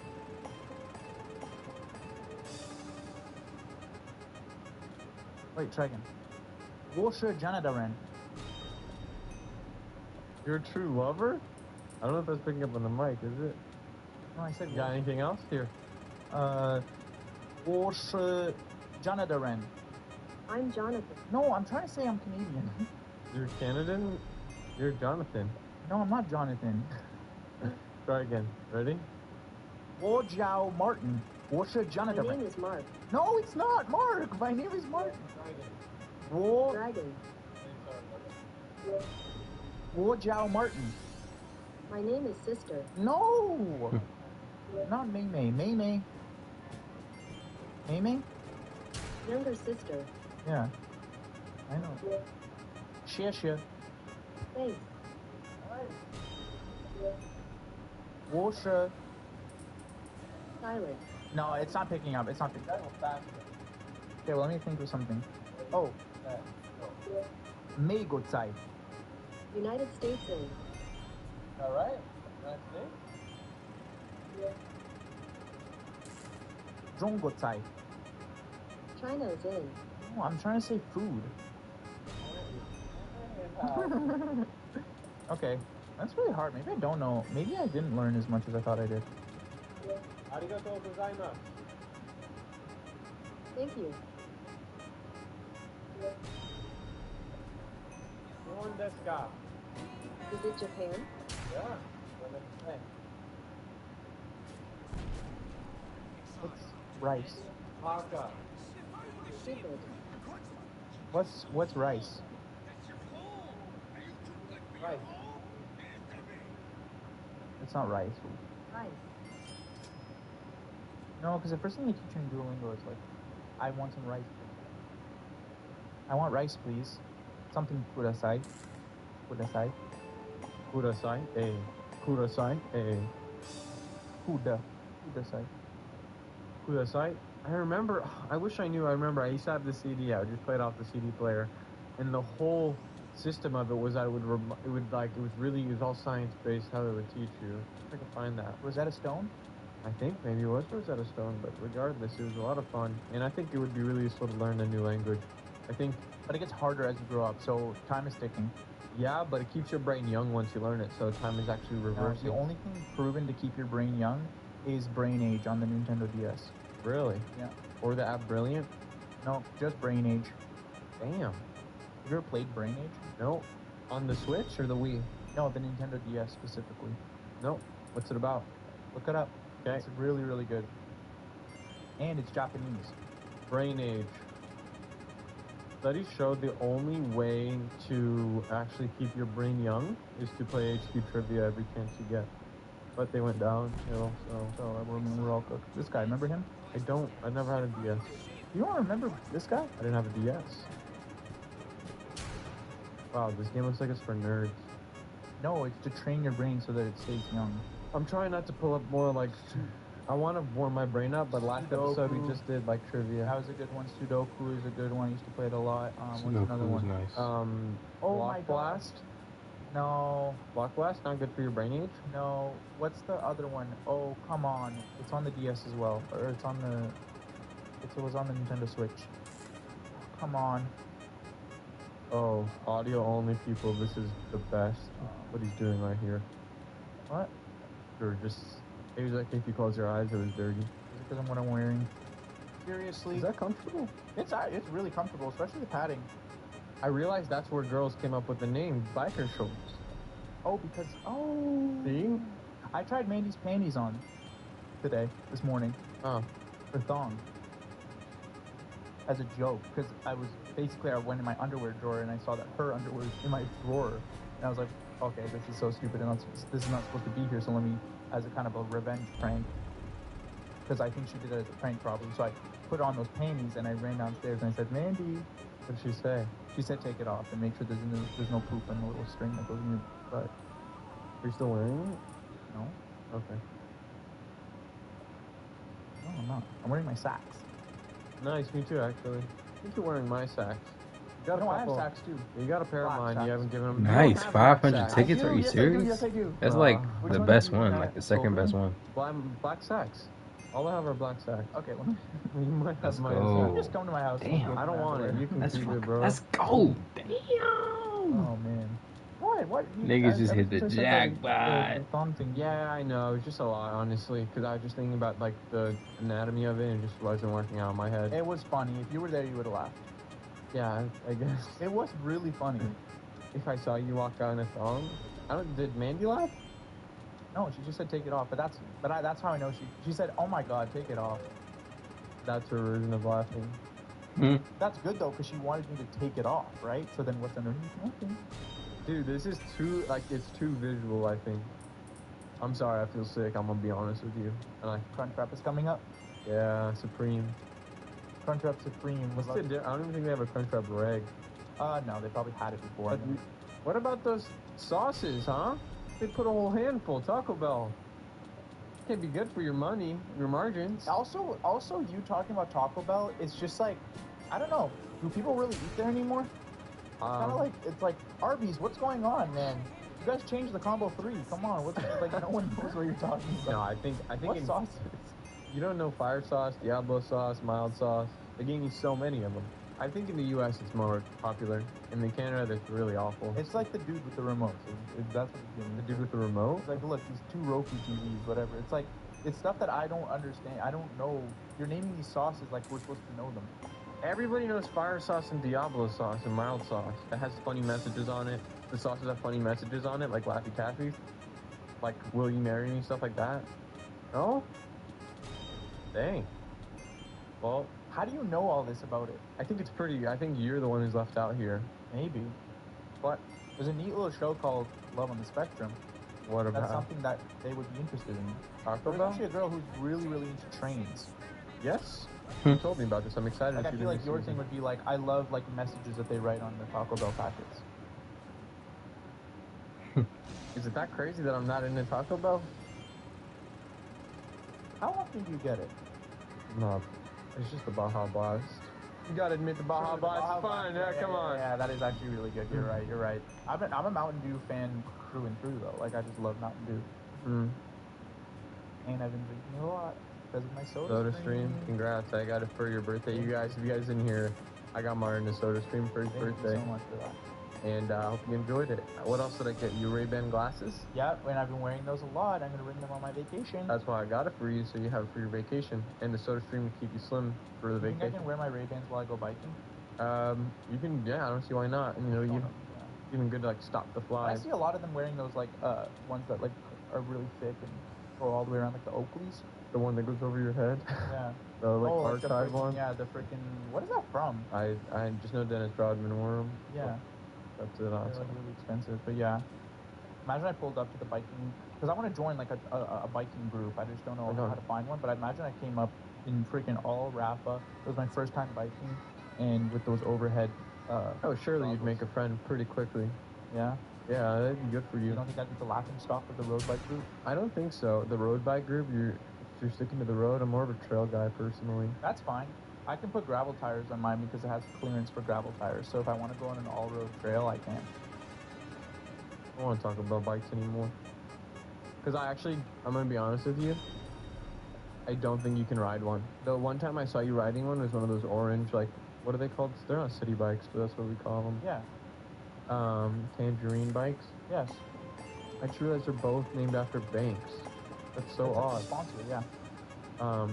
Wait, try again. 我是加拿大人。 You're a true lover? I don't know if that's picking up on the mic, is it? No, I said You got anything else? Here. 我是加拿大人。 I'm Jonathan. No, I'm trying to say I'm Canadian. You're Canadian? You're Jonathan. No, I'm not Jonathan. Try again. Ready? 我叫 Martin. 我是加拿 My 大人。 name is Mark. No, it's not Mark. My name is Martin. 我 Dragon. 我叫 Martin. My name is Sister. No, not Mei Mei. Mei Mei. Mei Mei? Younger sister. Yeah, I know. Xie. Thanks. 我是 Silent. No, it's not picking up. It's not picking up. Okay, well, let me think of something. Oh, Meigotsai. United States in. All right. United States. Zhongotsai. China is in. No, I'm trying to say food. Okay, that's really hard. Maybe I don't know. Maybe I didn't learn as much as I thought I did. Arigatou gozaimasu. Thank you. Nihon desu ka? Is it Japan? Yeah. What did I say? What's rice? Haka. Stupid. What's rice? Right. It's not rice. Rice. No, because the first thing they teach you in Duolingo is like, I want some rice. I want rice, please. Something kudasai. Kudasai. Kudasai. A. Kudasai. A. Kudasai. Kudasai. I remember. I wish I knew. I remember. I used to have the CD. I would just play it off the CD player, and the whole system of it was it was all science based. How they would teach you. If I could find that. Rosetta Stone? I think maybe it was Rosetta Stone, but regardless, it was a lot of fun, and I think it would be really useful to learn a new language. I think. But it gets harder as you grow up, so time is ticking. Yeah, but it keeps your brain young once you learn it, so time is actually reversing. The only thing proven to keep your brain young is Brain Age on the Nintendo DS. Really? Yeah. Or the app Brilliant? No, just Brain Age. Damn. Have you ever played Brain Age? No. On the Switch or the Wii? No, the Nintendo DS specifically. No. What's it about? Look it up. Okay. It's really, really good. And it's Japanese. Brain Age. Studies showed the only way to actually keep your brain young is to play HQ Trivia every chance you get. But they went downhill, So we're all cooked. This guy, remember him? I never had a DS. You don't remember this guy? I didn't have a DS. Wow, this game looks like it's for nerds. No, it's to train your brain so that it stays young. I'm trying not to pull up more like... I want to warm my brain up, but last episode we just did like trivia. That was a good one. Sudoku is a good one. I used to play it a lot. What's another Sudoku was one? nice. Oh Block my God. Blast. No, Block Blast, not good for your brain age. no. What's the other one? Oh, come on. It's on the DS as well. Or it's on the... It was on the Nintendo Switch. Come on. Oh, audio only people. This is the best. What he's doing right here. What? Or just... It was like if you close your eyes, it was dirty. Is it because of what I'm wearing? Seriously? Is that comfortable? It's really comfortable, especially the padding. I realized that's where girls came up with the name biker shorts. Oh, because... Oh. See? I tried Mandy's panties on this morning. Oh. For thong. As a joke, because I went in my underwear drawer and I saw that her underwear was in my drawer. And I was like, okay, this is so stupid and this is not supposed to be here, so let me, as a kind of a revenge prank. Because I think she did it as a prank probably. So I put on those panties and I ran downstairs and I said, Mandy, What did she say? she said take it off and make sure there's no poop in the little string that goes in your butt. Are you still wearing it? No? Okay. No, I'm not. I'm wearing my socks. Nice, me too, actually. I think you're wearing my sacks. You got a No, I have couple- sacks too. You got a pair Black of mine. sacks. You haven't given them. Nice, 500 tickets. I do, Are you yes, serious? I do, yes, I do. That's like Which the one best did you one, have? like the second best one. Black sacks. All I have are black sacks. Okay, well, You might have Let's my go. just come to my house. Damn. I don't want it. You can Let's keep fuck, it, bro. let's go. Damn. Oh man. What? Niggas just hit the ever since I said jackpot. The thong thing. Yeah, I know. It's just a lot, honestly, because I was just thinking about like the anatomy of it and it just wasn't working out in my head. It was funny. If you were there, you would have laughed. Yeah, I guess. It was really funny. If I saw you walk out in a thong, did Mandy laugh? No, she just said take it off. But that's how I know she said, oh my god, take it off. That's her version of laughing. Hmm. That's good though, because she wanted me to take it off, right? So then what's underneath? Nothing. Dude, this is too, it's too visual, I think. I'm sorry, I feel sick, I'm gonna be honest with you. And Crunchwrap is coming up. yeah, Supreme. Crunchwrap Supreme. I don't even think they have a Crunchwrap reg. No, they probably had it before. But what about those sauces, huh? They put a whole handful, Taco Bell. Can't be good for your money, your margins. Also, you talking about Taco Bell, it's just like, I don't know. Do people really eat there anymore? Kind of like it's like Arby's. What's going on, man? You guys changed the combo 3. Come on, what's like no one knows what you're talking about. no, I think What in, sauces? you don't know fire sauce, Diablo sauce, mild sauce. They gave me so many of them. I think in the U.S. it's more popular. In the Canada, it's really awful. It's like the dude with the remote. That's what it's giving me. The dude with the remote. It's like, look, these 2 Roku TVs, whatever. It's like, it's stuff that I don't understand. I don't know. You're naming these sauces like we're supposed to know them. Everybody knows fire sauce and Diablo sauce and mild sauce. It has funny messages on it. The sauces have funny messages on it, like Laffy Taffy. Like, will you marry me? Stuff like that. No? Dang. Well, How do you know all this about it? I think it's pretty. I think you're the one who's left out here. Maybe. But There's a neat little show called Love on the Spectrum. what That's about something that they would be interested in. Taco There's Bell? actually a girl who's really, really into trains. Yes. You told me about this. I'm excited. Like, to I see feel the like new your season. thing would be like, I love like messages that they write on the Taco Bell packets. Is it that crazy that I'm not into Taco Bell? How often do you get it? No, it's just the Baja Blast. You gotta admit the Baja Blast is fine. Yeah, come on. Yeah, that is actually really good. You're right. You're right. I'm a Mountain Dew fan through and through though. Like I just love Mountain Dew, Mm. and I've been drinking a lot because of my Soda Stream. Congrats. I got it for your birthday. You guys, if you guys didn't hear, I got Martin a Soda Stream for his Thank birthday. you so much for that. And I hope you enjoyed it. What else did I get you? Ray-Ban glasses? Yeah, and I've been wearing those a lot. I'm gonna bring them on my vacation. That's why I got it for you, so you have it for your vacation. And the Soda Stream to keep you slim for the You think I vacation. can wear my Ray-Bans while I go biking? You can, yeah, I don't see why not. And, you know, you Yeah. even good to like stop the I fly. see a lot of them wearing those like ones that like are really thick and go all the way around like the Oakleys. The one that goes over your head. Yeah. The like like the archive freaking- one. Yeah, the freaking. What is that from? I just know Dennis Rodman wore them. Yeah. That's it. They're Awesome. like really expensive, but yeah. Imagine I pulled up to the biking because I want to join like a biking group. I just don't know how to find one. But I imagine I came up in freaking all Rafa. It was my first time biking, and with those overhead. Oh, surely you'd goggles. make a friend pretty quickly. Yeah. Yeah, that'd be good for You you. don't think that'd be the laughing stock of the road bike group? I don't think so. The road bike group, if you're sticking to the road. I'm more of a trail guy personally. That's fine. I can put gravel tires on mine because it has clearance for gravel tires. So if I want to go on an all-road trail, I can. I don't want to talk about bikes anymore. Because I'm going to be honest with you. I don't think you can ride one. The one time I saw you riding one was one of those orange, like, what are they called? They're not city bikes, but that's what we call them. Yeah. Tangerine bikes. Yes. I just realized they're both named after banks. That's so It's like a odd. sponsor, yeah.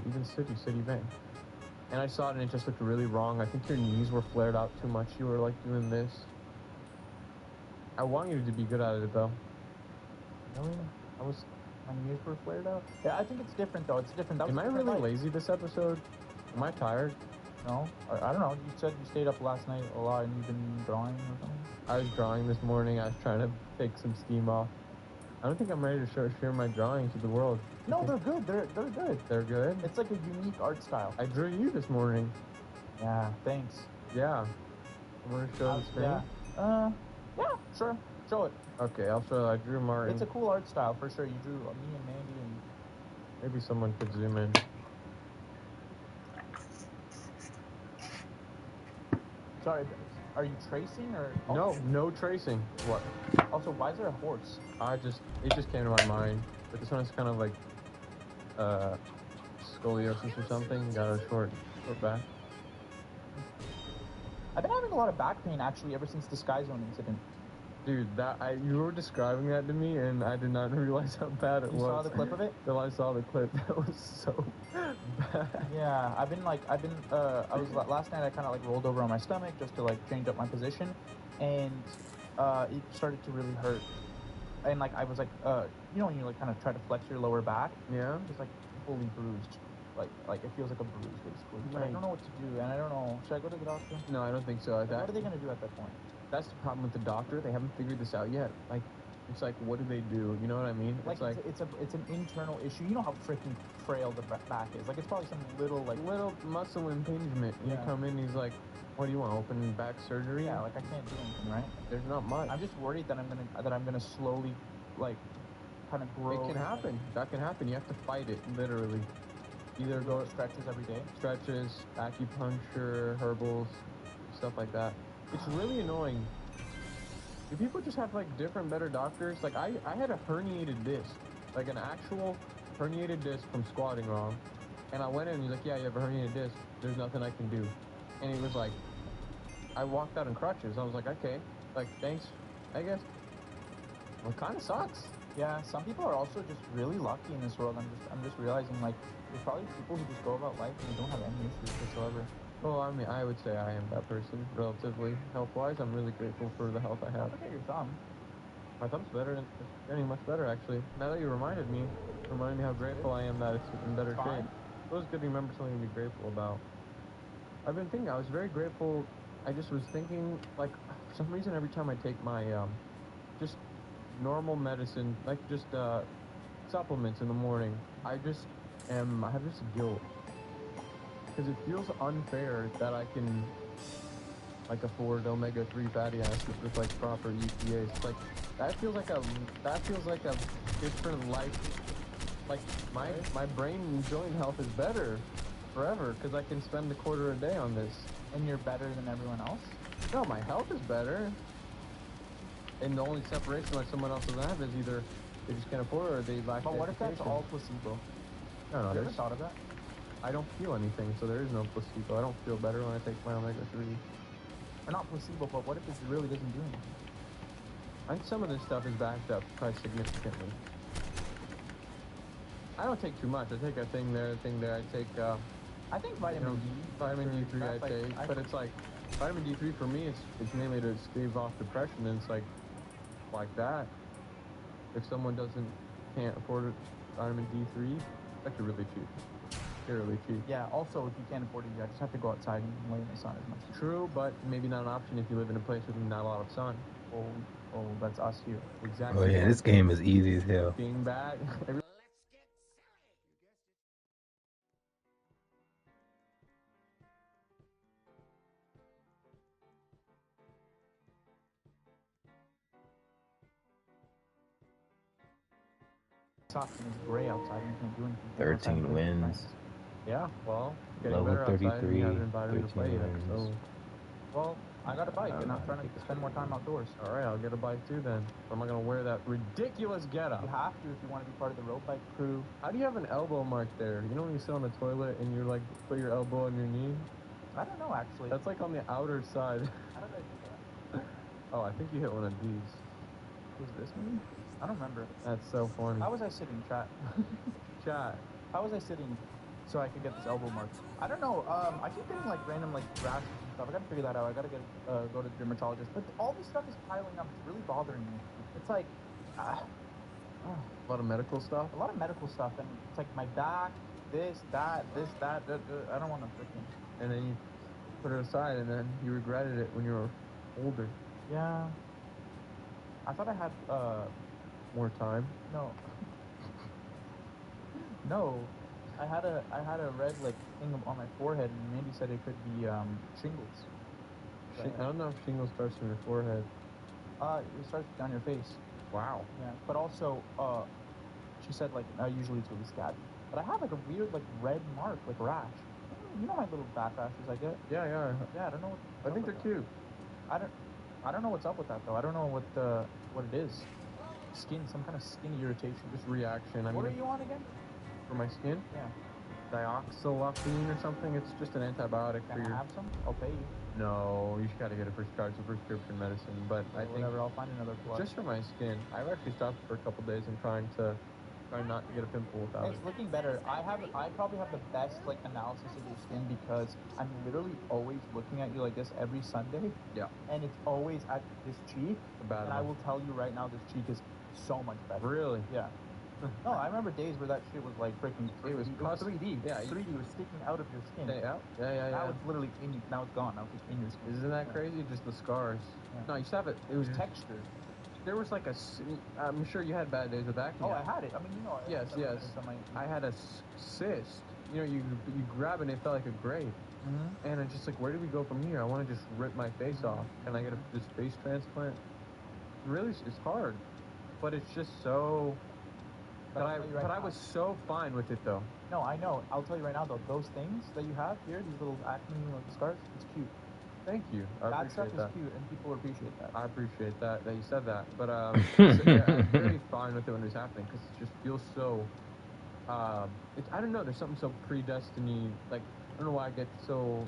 Even Citibank. And I saw it and it just looked really wrong. I think your knees were flared out too much. You were like doing this. I want you to be good at it though. Really? My knees were flared out? Yeah, I think it's different though. It's different. That was Am a I different really life. lazy this episode? Am I tired? No? I don't know. You said you stayed up last night a lot and you've been drawing or something? I was drawing this morning. I was trying to take some steam off. I don't think I'm ready to share my drawings with the world. No, they're good. They're good. They're good? It's like a unique art style. I drew you this morning. Yeah, thanks. Yeah. I'm gonna show the screen. Yeah. Yeah, sure. Show it. Okay, I'll show. I drew Martin. It's a cool art style for sure. You drew me and Mandy and Maybe someone could zoom in. sorry, are you tracing or No tracing. What? Also, why is there a horse? It just came to my mind. But this one is kind of like scoliosis or something. Got a short back. I've been having a lot of back pain actually ever since the Sky Zone incident. Dude, you were describing that to me, and I did not realize how bad it You was. saw the clip of it? Till I saw the clip, that was so bad. Yeah, I was last night I kind of like rolled over on my stomach just to like change up my position, and it started to really hurt, and like I was like you know when you like kind of try to flex your lower back, Yeah. it's like fully bruised, like it feels like a bruise basically. But I Right. don't know what to do, and I don't know. Should I go to the doctor? No, I don't think so. Like, what are they gonna do at that point? That's the problem with the doctor. They haven't figured this out yet. Like, it's like, what do they do? You know what I mean? Like it's an internal issue. You know how freaking frail the back is. Like it's probably some little like little muscle impingement. You Yeah. come in, he's like, what do you want? Open back surgery? yeah, like I can't do anything, right? There's not much. I'm just worried that I'm gonna slowly like kind of grow. It can happen. That can happen. You have to fight it, literally. Either go stretches every day. stretches, acupuncture, herbals, stuff like that. It's really annoying. Do people just have like different, better doctors? Like I had a herniated disc, like an actual herniated disc from squatting wrong, and I went in and he's like, yeah, you have a herniated disc. There's nothing I can do. And he was like, I walked out in crutches. I was like, okay, like thanks, I guess. Well, it kind of sucks. Yeah, some people are also just really lucky in this world. I'm just realizing like there's probably people who just go about life and they don't have any issues whatsoever. Well, I mean, I would say I am that person, relatively health-wise. I'm really grateful for the health I have. Look at your thumb. My thumb's better, and it's getting much better, actually. Now that you reminded me how grateful I am that it's in better Fine. shape. It was good to remember something to be grateful about. I've been thinking, I was very grateful. I just was thinking, like, for some reason, every time I take my, just normal medicine, like just, supplements in the morning, I have just guilt. Because it feels unfair that I can like afford omega-3 fatty acids with like proper EPAs. It's like that feels like a different life. Like my brain and joint health is better forever because I can spend a quarter a day on this. And you're better than everyone else? No, my health is better. And the only separation why someone else doesn't have is either they just can't afford it or they lack But what if that's education. all placebo? No, Have you ever there's, thought of that? I don't feel anything, so there is no placebo. I don't feel better when I take my omega-3. Or not placebo, but what if it really doesn't do anything? I think some of this stuff is backed up quite significantly. I don't take too much. I take a thing there, a thing there. I take, I think vitamin D. vitamin D3 I That's take, but it's like, vitamin D3 for me, it's mainly to stave off depression, and it's like that. If someone can't afford vitamin D3, it's actually really cheap. Really cheap. Yeah, also, if you can't afford it, you just have to go outside and lay in the sun as much as you True, but maybe not an option if you live in a place with not a lot of sun. Oh, that's us here. Exactly. Oh yeah, this game is easy as hell. Being bad. Sucks and it's gray outside and you can't do anything. 13 wins. Yeah, well, getting Level better outside, and 33, you haven't invited me to 13 play yet, wins. so. Well, I got a bike I don't and know I'm how to trying take to a spend more time outdoors. All right, I'll get a bike too then. I'm not gonna wear that ridiculous getup. You have to if you want to be part of the road bike crew. How do you have an elbow mark there? You know when you sit on the toilet and you're like put your elbow on your knee? I don't know actually. That's like on the outer side. How did I do that? Oh, I think you hit one of these. Was this me? I don't remember. That's so funny. How was I sitting, chat? Chat. How was I sitting so I could get this elbow mark? I don't know. I keep getting like random like rashes and stuff. I gotta figure that out. I gotta go to the dermatologist. But all this stuff is piling up. It's really bothering me. It's like A lot of medical stuff. a lot of medical stuff, and it's like my back, this, that. I don't want to freaking. And then you put it aside, and then you regretted it when you were older. Yeah. I thought I had More time. no. No. I had a red like thing on my forehead, and Mandy said it could be shingles. I don't know if shingles starts from your forehead. It starts down your face. Wow. Yeah, but also, she said like usually it's really scabby. But I have like a weird like red mark, like rash. You know my little back rashes I get? Yeah. Yeah, I don't know what. I think they're cute. I don't know what's up with that though. I don't know what it is. Skin, some kind of skin irritation. Just reaction. What are you on again? For my skin? Yeah. Dioxylophene or something. It's just an antibiotic for Can I your. have some? I'll pay you. No, you just gotta get a prescription medicine. But I think Whatever. I'll find another plug. just for my skin, I've actually stopped for a couple days and trying not to get a pimple without It's it. looking better. I probably have the best like analysis of your skin because I'm literally always looking at you like this every Sunday. Yeah. And it's always at this cheek. Bad And I one. will tell you right now, this cheek is so much better. Really? Yeah. No, I remember days where that shit was like freaking 3D. It was 3D. Yeah, 3D was sticking out of your skin. Yeah. Now it's literally in. Now it's gone. Now it's just in your skin. Isn't that Yeah. crazy? Just the scars. Yeah. No, you used to have it. It was textured. There was like I'm sure you had bad days with acne. Oh, I had it. I mean, you know. Yes. I had a cyst. You know, you grab it and it felt like a grape. Mm-hmm. And it's just like, where do we go from here? I want to just rip my face off. Can I get this face transplant? Really, it's hard, but it's just so. But I'll tell you right but I now- was so fine with it though. No, I know. I'll tell you right now though. Those things that you have here, these little acne like scars, it's cute. Thank you. I That stuff appreciate is that. cute, and people appreciate that. I appreciate that you said that. But yeah, I'm very fine with it when it's happening because it just feels so. I don't know. There's something so predestined. Like I don't know why I get so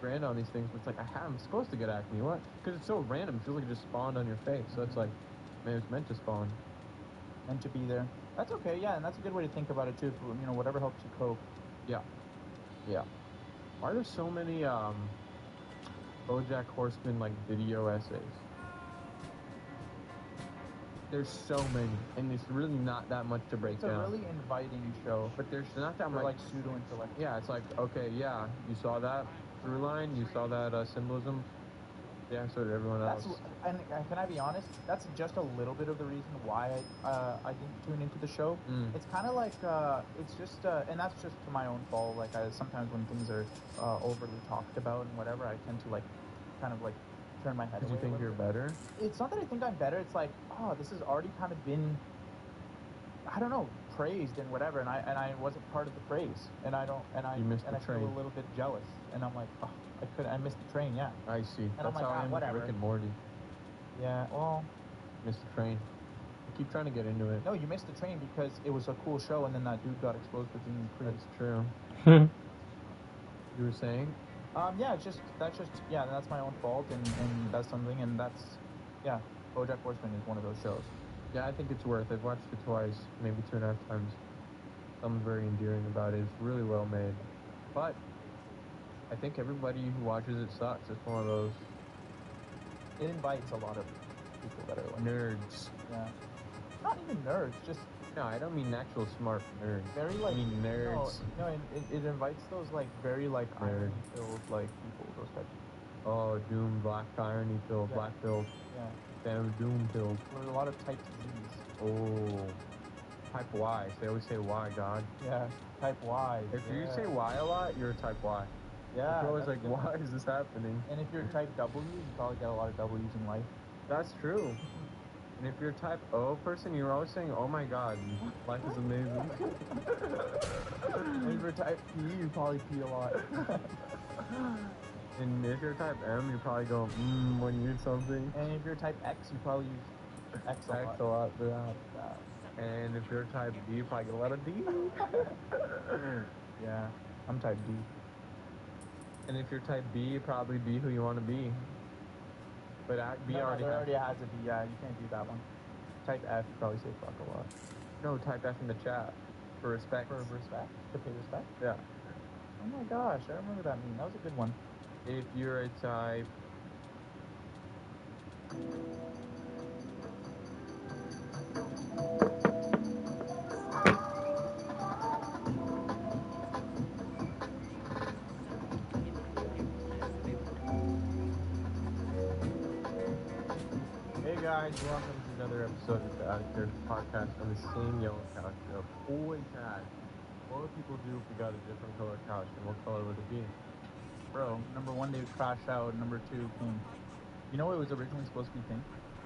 grand on these things, but it's like I'm supposed to get acne. What? Because it's so random. It feels like it just spawned on your face. So it's like, man, it's meant to spawn. Meant to be there. That's okay, yeah, and that's a good way to think about it too. You know, whatever helps you cope. Yeah. Yeah. Why are there so many BoJack Horseman like video essays? There's so many, and it's really not that much to break It's a down. really inviting show. But there's not that For much. like pseudo intellect. Yeah, it's like, okay, yeah, you saw that through line, you saw that symbolism. Yeah, so did everyone else. And can I be honest? That's just a little bit of the reason why I didn't tune into the show. It's kind of like it's just and that's just to my own fault. Like sometimes when things are overly talked about and whatever, I tend to like kind of like turn my head Because away. you think you're better? It's not that I think I'm better. It's like, oh, this has already kind of been, I don't know, praised and whatever, and I wasn't part of the praise, and I You missed the I feel train. a little bit jealous, and I'm like, oh, I missed the train, yeah. I see. I'm That's like, how I am with whatever. Rick and Morty. Yeah, well, Missed the train. I keep trying to get into it. no, you missed the train because it was a cool show, and then that dude got exposed for being crazy. That's true. You were saying? Yeah, that's my own fault, and that's something, and that's, yeah, BoJack Horseman is one of those shows. Yeah, I think it's worth it. I've watched it twice, maybe 2.5 times. Something very endearing about it. It's really well made. But I think everybody who watches it sucks. It's one of those It invites a lot of people that are like nerds. Yeah. Not even nerds, just No, I don't mean actual smart nerds. very like I mean nerds. No, it invites those like very like irony filled like people, those types of Oh, Doom, Black Irony Filled, Yeah. Black Filled, yeah. Fan Doom Filled. There's a lot of type Z's. Oh, type Y. They always say Y, God. Yeah. Type Y. If you say Y a lot, you're a type Y. Yeah. You're always that's like, different. why is this happening? And if you're type W, you probably get a lot of W's in life. That's true. And if you're a type O person, you're always saying, oh my God, life is amazing. And if you're type P, you probably pee a lot. And if you're type M, you probably go, when you need something. And if you're type X, you probably use X a lot. X a lot for that. And if you're type D, you probably get a lot of D. Yeah. I'm type D. And if you're type B, you probably be who you want to be. But B already has a D. Yeah, you can't do that one. Type F, you probably say fuck a lot. No, type F in the chat. For respect. For respect? To pay respect? Yeah. Oh my gosh, I remember that meme. That was a good one. If you're a type... Hey guys, welcome to another episode of the Out of Character podcast on the same yellow couch. Holy cat. What would people do if we got a different color couch, and what color would it be? Bro, number one, they would crash out. Number two, pink. You know it was originally supposed to be pink?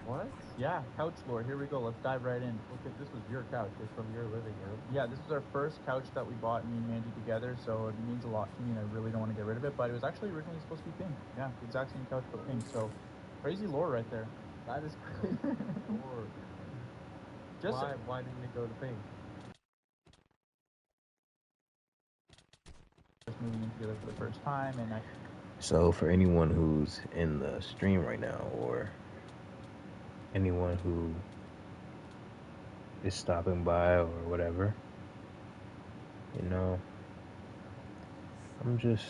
What? Yeah, couch lore. Here we go. Let's dive right in. Okay, this was your couch. It's from your living room. Yeah, this was our first couch that we bought, me and Mandy together, so it means a lot to me, and I really don't want to get rid of it, but it was actually originally supposed to be pink. Yeah, the exact same couch, but pink, so crazy lore right there. That is crazy. Lord. Just Why didn't it go to pink? just moving in together for the first time, and So for anyone who's in the stream right now, or anyone who is stopping by or whatever, you know, I'm just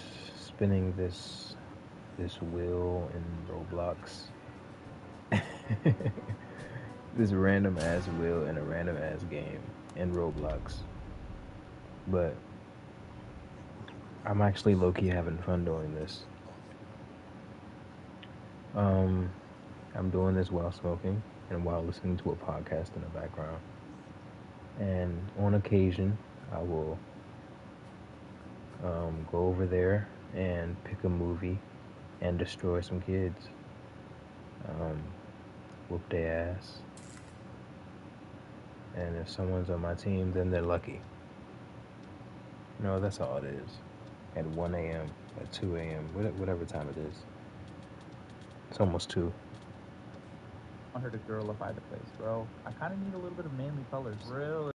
spinning this wheel in Roblox. This random ass wheel in a random ass game in Roblox. But I'm actually low-key having fun doing this. I'm doing this while smoking and while listening to a podcast in the background. And on occasion, I will go over there and pick a movie and destroy some kids. Whoop their ass. And if someone's on my team, then they're lucky. No, that's all it is. At 1 a.m., at 2 a.m., whatever time it is. It's almost 2. I want her to girlify the place, bro. I kind of need a little bit of manly colors. Really?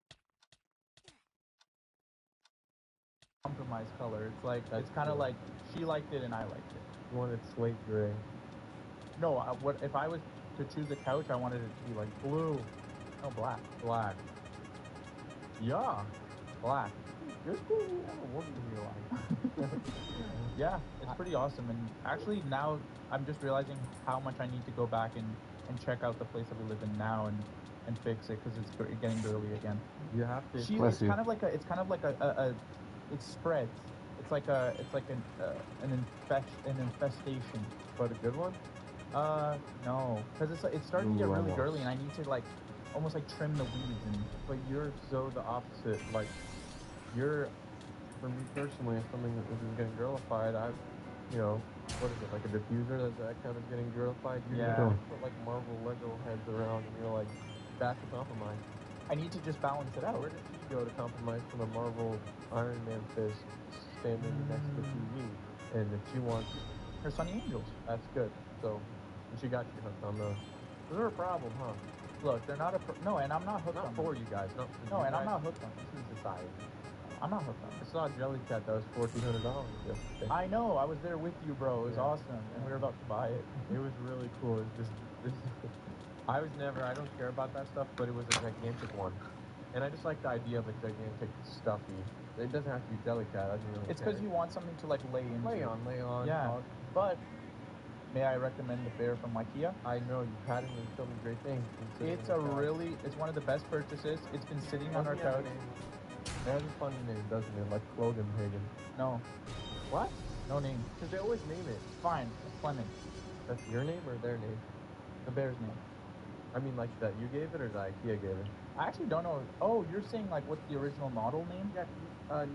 Compromise color. It's like That's it's kind of cool. like she liked it and I liked it. You want it slate gray. No, what if I was to choose a couch? I wanted it to be like blue. No, black. Black. Yeah. Black. You're cool. You have a woman in your life. Yeah, it's pretty awesome. And actually, now I'm just realizing how much I need to go back and check out the place that we live in now and fix it because it's getting girly again. You have to. Bless you. It's kind of like a it spreads. It's like an infestation. But a good one? No, because it's starting to get Ooh, really almost. girly, and I need to like almost like trim the weeds and. But you're so the opposite. Like, for me personally, if something is getting girlified, what is it, like a diffuser that kind of getting girlified? You Yeah. just put like Marvel Lego heads around and you're like, that's a compromise. I need to just balance it out. Where did she go to compromise from a Marvel Iron Man fist standing next to the TV? And if she wants, Her Sunny Angels. that's good. So, and she got you hooked on those. Those are a problem, huh? Look, they're not no, and I'm not hooked Not on for them. you guys. Not for No, you and I'm guys. not hooked on them. This is society. I'm not hooked on I them. saw a Jellycat that was $1,400 yesterday. I know. I was there with you, bro. It was Yeah. awesome, and we were about to buy it. It was really cool. It was this I don't care about that stuff, but it was a gigantic one. And I just like the idea of a gigantic stuffy. It doesn't have to be Jellycat. I didn't really It's care. because you want something to like lay into. lay on. Yeah, Hog. but may I recommend the bear from IKEA? I know you've had him and told me great things. It's it's one of the best purchases. It's been sitting on our couch. It has a funny name, doesn't it? Like Hagen. No, What? no name. Because they always name it. Fine, Clement. That's your name or their name? The bear's name. I mean, like that you gave it or that IKEA gave it? I actually don't know. Oh, you're saying like what's the original model name? Yeah,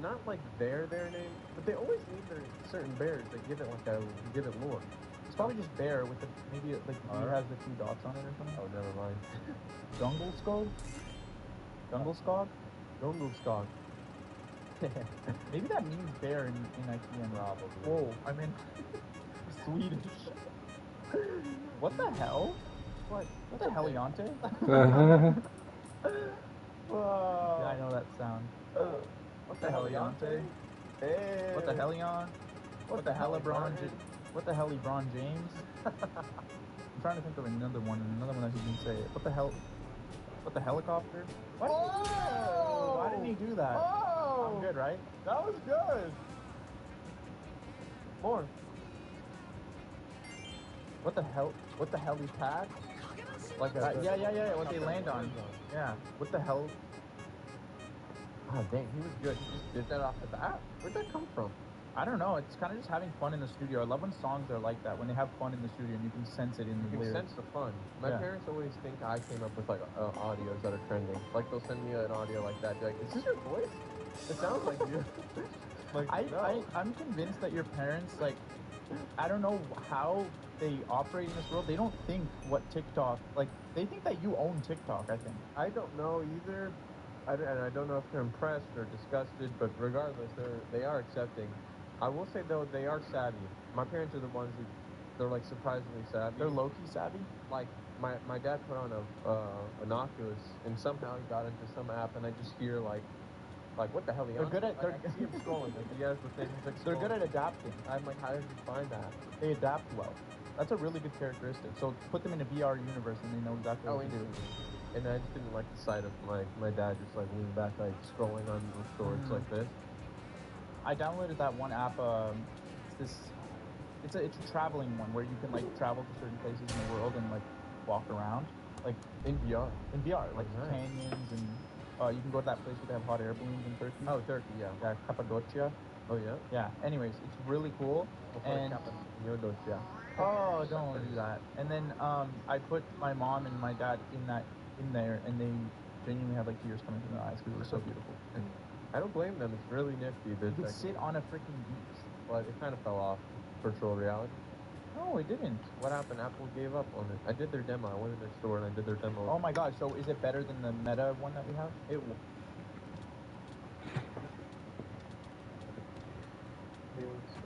not like their name, but they always name their certain bears. They give it lore. It's probably just bear with the maybe like he Alright. has the 2 dots on it or something. Oh, never mind. Jungle Skog? Jungle Skog? Jungelskog. Maybe that means bear in IKEA. Probably. Whoa, I mean Swedish. What the hell? What? What the heliante? Whoa. Yeah, I know that sound. What the heliante? Hey. What the helion? What the hell, What the hell, LeBron James? I'm trying to think of another one that he can say. What the hell? What the helicopter? What? Oh! Why didn't he do that? Oh! I'm good, right? That was good. More. What the hell? What the helipad? Like Yeah. What they land on. Yeah. What the hell? Oh, dang, he was good. He just did that off the bat. Where'd that come from? I don't know. It's kind of just having fun in the studio. I love when songs are like that, when they have fun in the studio and you can sense it in You the can lyrics. sense the fun. My Yeah. parents always think I came up with like audios that are trending. Like they'll send me an audio like that. Be like, "Is this your voice? It sounds like you." Like, no. I'm convinced that your parents, like, I don't know how they operate in this world. They don't think what TikTok, like, they think that you own TikTok, I think. I don't know either. And I don't know if they're impressed or disgusted, but regardless, they are accepting. I will say though, they are savvy. My parents are the ones they're like surprisingly savvy. They're low-key savvy. Like my dad put on an Oculus and somehow he got into some app and I just hear like what the hell? They're good at- I can see him scrolling. Like he has the thing. He's like They're good scrolling. at adapting. I'm like, how did you find that? They adapt well. That's a really good characteristic. So put them in a VR universe and they know exactly what to do. And I just didn't like the sight of my dad just like leaning back, like scrolling on the shorts like this. I downloaded that one app. It's a traveling one where you can like travel to certain places in the world and like walk around, like In VR. in VR, like nice. canyons and you can go to that place where they have hot air balloons in Turkey. Oh, Turkey, yeah. Yeah, Cappadocia. Oh, yeah? Yeah. Anyways, it's really cool. And yeah. oh, don't do that. And then I put my mom and my dad in there, and they genuinely had like tears coming from their eyes because it was so beautiful. I don't blame them. It's really nifty. You could sit on a freaking beach. But it kind of fell off virtual reality. No, it didn't. What happened? Apple gave up on it. I did their demo. I went in their store and I did their demo. Oh my gosh, so is it better than the Meta one that we have? It. w- Hey, let's see.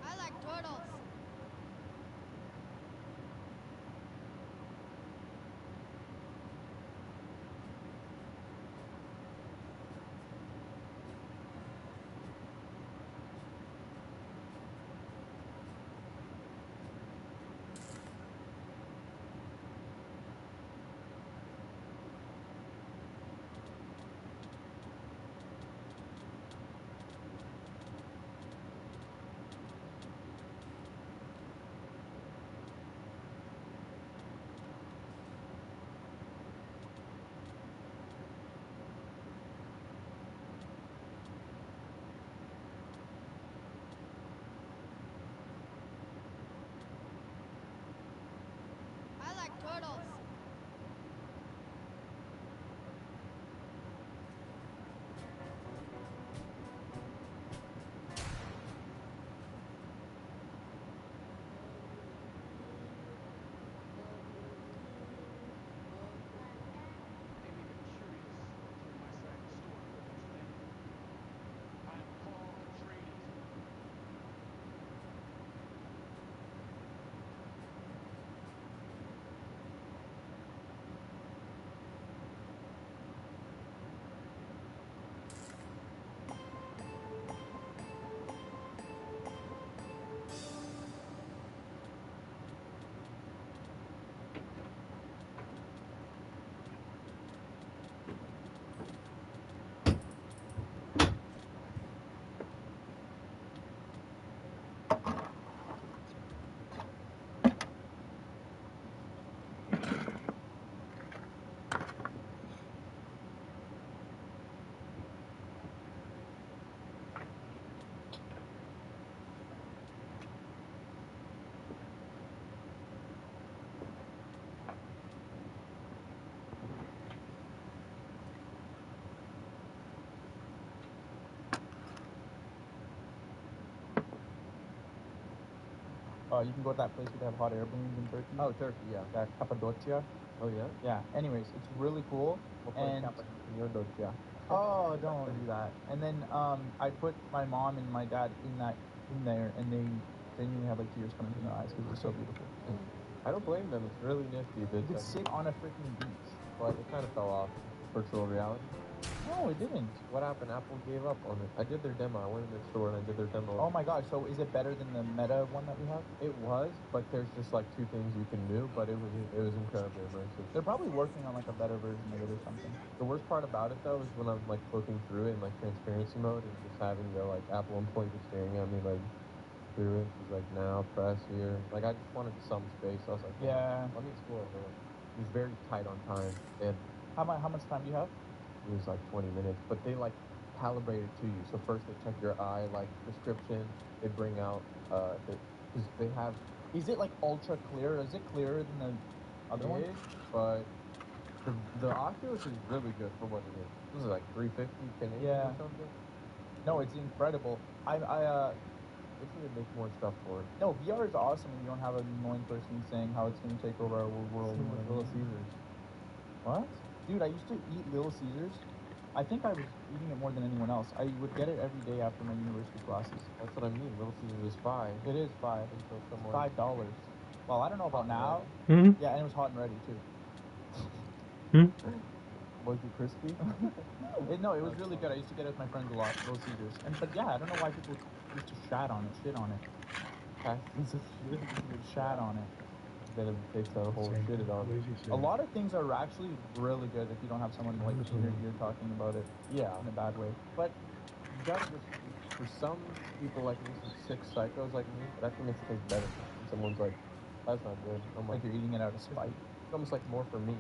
I like turtles. I like turtles. You can go to that place where they have hot air balloons in Turkey. Oh, Turkey, yeah. That Cappadocia. Oh, yeah? Yeah. Anyways, it's really cool. We'll play And Cappadocia. oh, don't do that. And then I put my mom and my dad in there, and they genuinely had like tears coming from their eyes because it was so beautiful. I don't blame them. It's really nifty. You could sit on a freaking beach. But it kind of fell off. Virtual reality. No, it didn't. What happened? Apple gave up on it. I did their demo. I went in their store and I did their demo. Oh my gosh, so is it better than the Meta one that we have? It was, but there's just like two things you can do. But it was incredibly immersive. They're probably working on like a better version of it or something. The worst part about it though is when I'm like looking through it in like transparency mode and just having the like Apple employee just staring at me like through it. She's like, now press here. Like I just wanted some space. I was like, Yeah. let me explore a little. It was very tight on time. And How much time do you have? it was like 20 minutes, but they like calibrate it to you. So first they check your eye like prescription. They bring out because they have Is it like ultra clear? Is it clearer than the other one? is, but the Oculus is really good for what it is. This is like 350 Canadian Yeah. or something. No, it's incredible. They should make more stuff for it. No, VR is awesome, and you don't have an annoying person saying how it's going to take over our world. Same with Little Caesars. What? Dude, I used to eat Little Caesars I think I was eating it more than anyone else. I would get it every day after my university classes. That's what I mean. Little Caesars is 5 It is $5. until someone. $5. Well, I don't know about Hot now. and Hmm? Yeah, and it was hot and ready too. Was it crispy? No, it was That's really funny. good. I used to get it with my friends a lot. Little Caesars. But yeah, I don't know why people used to shit on it. Pieces of shit. Shat on it. Then it takes on a whole Same shitted thing. on What it. did you say? A lot of things are actually really good if you don't have someone like in your ear talking about it Yeah, in a bad way. but you gotta just. For some people like me, some sick psychos like me, that actually makes it taste better. And someone's like, "That's not good." I'm Like like, you're eating it out of spite. it's almost like more for me.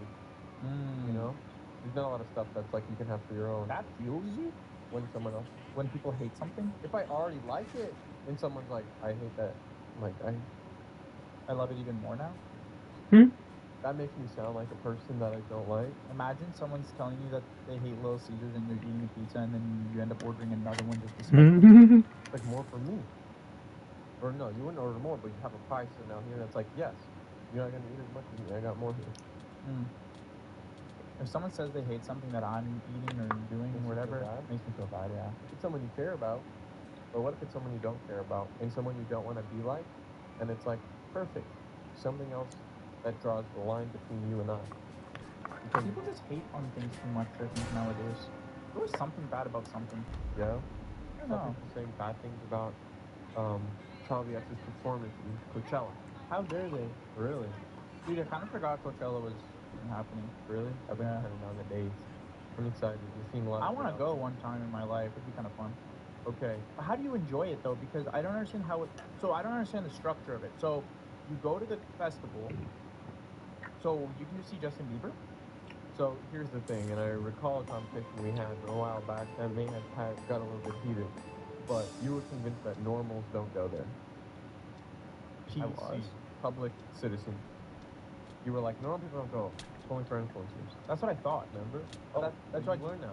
You know, there's not a lot of stuff that's like you can have for your own. That fuels you When someone else, when people hate something. if I already like it, and someone's like, "I hate that," I'm like, I love it even more now. that makes me sound like a person that I don't like. Imagine someone's telling you that they hate Little Caesars and you're eating a pizza and then you end up ordering another one just to spite them. It's like more for me. Or no, you wouldn't order more, but you have a pie sitting out here that's like, yes, you're not gonna eat as much as me. I got more here. If someone says they hate something that I'm eating or doing Makes or you feel whatever, bad? makes me feel bad. Yeah. If it's someone you care about, but what if it's someone you don't care about and someone you don't want to be like, and it's like perfect, something else that draws the line between you and I. Because People just hate on things too much. I think nowadays, there's always something bad about something. yeah, I don't some know. people saying bad things about Charlie X's performance in Coachella. How dare they? Really, Dude, I kind of forgot Coachella was happening. really, I've been Yeah. counting down the days. I'm excited. We've seen a lot. I of want to good go outfits. one time in my life. It'd be kind of fun. Okay, But how do you enjoy it though? Because I don't understand how it. So I don't understand the structure of it. So you go to the festival. So you can just see Justin Bieber. so here's the thing, and I recall a conversation we had a while back that may have got a little bit heated, but you were convinced that normals don't go there. I PC, was. public citizen. You were like, normal people don't go. It's only for influencers. That's what I thought. Remember? But That's what you learn now.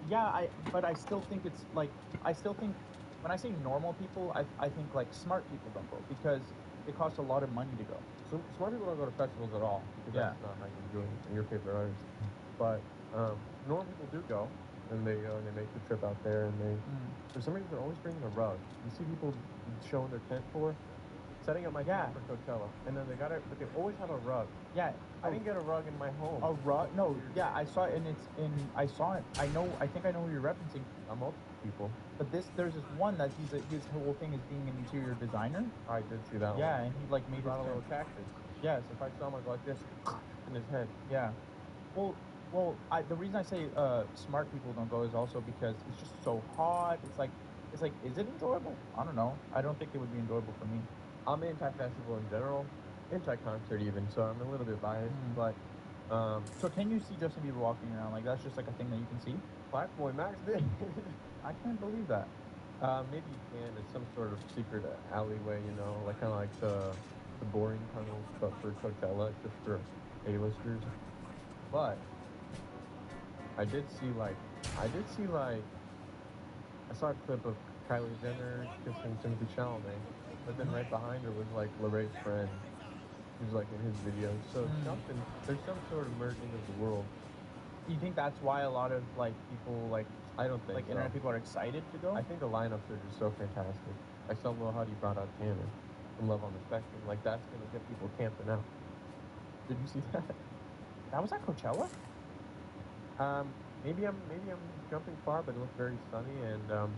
Yeah, but I still think it's like I still think when I say normal people, I think like smart people don't go because it costs a lot of money to go. So smart people don't go to festivals at all because Yeah. that's not how you enjoy your favorite artist. But normal people do go, and they go and they make the trip out there, and they for some reason they're always bringing a rug. You see people showing their tent for setting up my tent for Coachella, and then but they always have a rug. Yeah, I didn't get a rug in my home. a rug. No, yeah, I saw it, and it's in. I saw it. I know. I think I know who you're referencing. Multiple people. But there's this one that his whole thing is being an interior designer. I did see that one. Yeah, and he like made He brought a his little tent. cactus. Yes. If I saw him, I'd go like this in his head. Yeah. Well, the reason I say smart people don't go is also because it's just so hot. It's like, is it enjoyable? I don't know. I don't think it would be enjoyable for me. I'm anti-festival in general, anti-concert even, so I'm a little bit biased. But So can you see Justin Bieber walking around? Like that's just like a thing that you can see? Black Boy Max did. I can't believe that. Maybe you can. It's some sort of secret alleyway, you know, like kind of like the boring tunnels, but for Coachella, just for A-listers. But I did see like I saw a clip of Kylie Jenner kissing Timothy Chalamet, but then right behind her was like Laray's friend, who's like in his videos. So there's some sort of merging of the world. Do you think that's why a lot of like people I don't think like so. internet people are excited to go? I think the lineups are just so fantastic. I saw Lil Huddy brought out Tanner from Love on the Spectrum. Like that's gonna get people camping out. Did you see that? That was at Coachella? Maybe I'm jumping far, but it looked very sunny and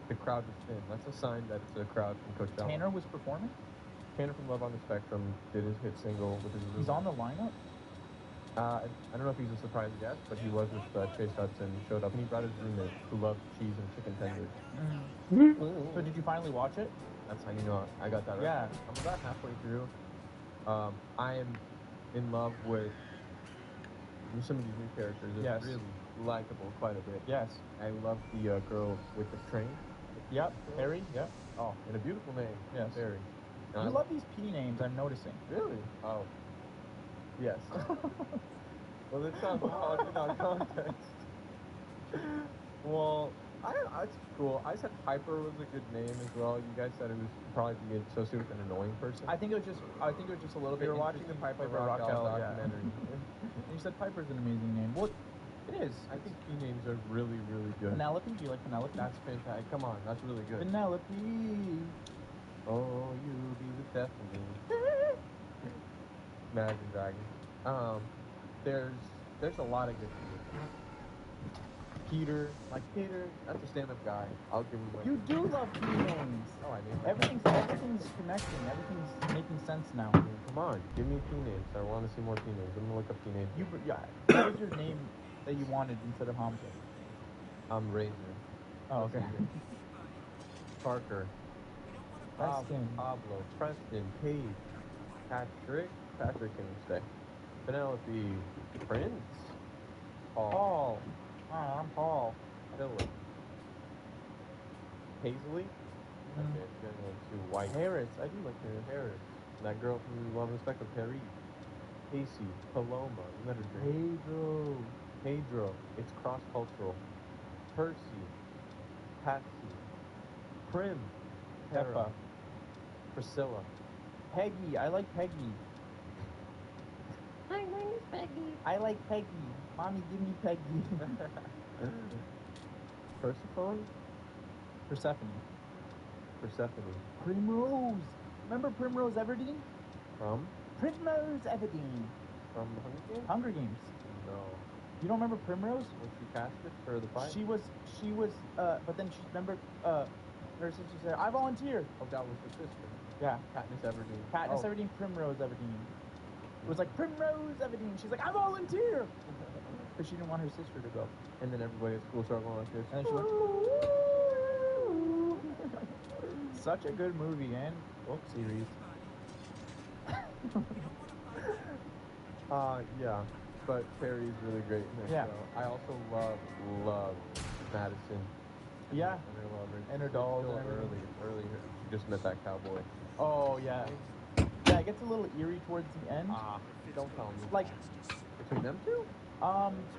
the crowd was thin. That's a sign that it's a crowd from Coachella. Tanner was performing? Tanner from Love on the Spectrum did his hit single with his. He's on the lineup? I don't know if he's a surprise guest, but he was with Chase Hudson. Showed up and he brought his roommate who loves cheese and chicken tenders. So did you finally watch it? That's how you know I got that right. Yeah. I'm about halfway through. I am in love with some of these new characters. It's really likable quite a bit. Yes. I love the girl with the train. Yep. Harry. Yep. Oh, and a beautiful name. Yes. Harry. You love these P names, I'm noticing. Really? Oh. Yes. Well, it sounds odd without context. Well, it's cool. I said Piper was a good name as well. You guys said it was probably be associated with an annoying person. I think it was just a little bit. We were watching the Piper Rockell documentary. Yeah. You said Piper's an amazing name. What? It is. I think teen names are really, really good. Penelope. Do you like Penelope? That's fantastic. Come on, that's really good. Penelope. Oh, you be with Stephanie. Imagine Dragons. There's a lot of good people. Peter, like Peter, that's a stand-up guy. I'll give him like. You do love teen names. Oh, I named Everything's connecting. Everything's making sense now. I mean, come on, give me teen names. I want to see more teen names. I'm gonna look up teen names. What was your name that you wanted instead of Hamza? Razor. Oh, okay. Parker. Preston. Pablo. Preston. Paige. Patrick. Patrick can stay. Penelope. Prince. Paul. Hi, I'm Paul. Philip. Paisley. Okay, it's getting a little too white. Harris. I do like Harris. Harris. That girl from Love and Respect of Perry. Casey. Paloma. Isn't that her drink? Pedro. It's cross-cultural. Percy. Patsy. Prim. Peppa. Priscilla. Peggy. I like Peggy. Hi, my name's Peggy. I like Peggy. Mommy, give me Peggy. Persephone? Persephone. Primrose. Remember Primrose Everdeen? From? Primrose Everdeen. From Hunger Games? Hunger Games. No. You don't remember Primrose? Was she casted for the fight? She was, but then remember, her sister said, I volunteer. Oh, that was her sister. Yeah. Katniss Everdeen. Katniss Everdeen, Primrose Everdeen. It was like, Primrose Everdeen. She's like, I volunteer. Because she didn't want her sister to go. And then everybody at school started going like this. And then she went, such a good movie and book series. Yeah. But Perry's really great in this Yeah. show. I also love Madison. Yeah. And her lover. And her It's dolls still and everything. early. She just met that cowboy. Oh, yeah. Yeah, it gets a little eerie towards the end. Don't tell me. Like, between them two?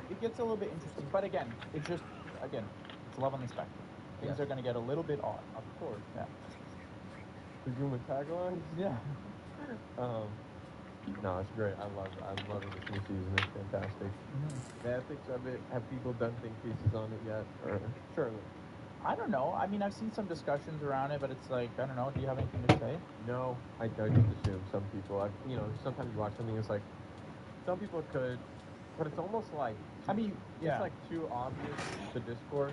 it gets a little bit interesting. But again, it's love on the spectrum. Things Yes. are going to get a little bit odd. Of course. Yeah. The human taglines? Yeah. No, it's great. I'm loving this new season. It's fantastic. Mm-hmm. The ethics of it. Have people done think pieces on it yet? Or surely. I don't know. I mean, I've seen some discussions around it, but it's like, I don't know. Do you have anything to say? No, I just assume some people. Sometimes you watch something, it's like some people could, but it's almost like it's like too obvious the discourse.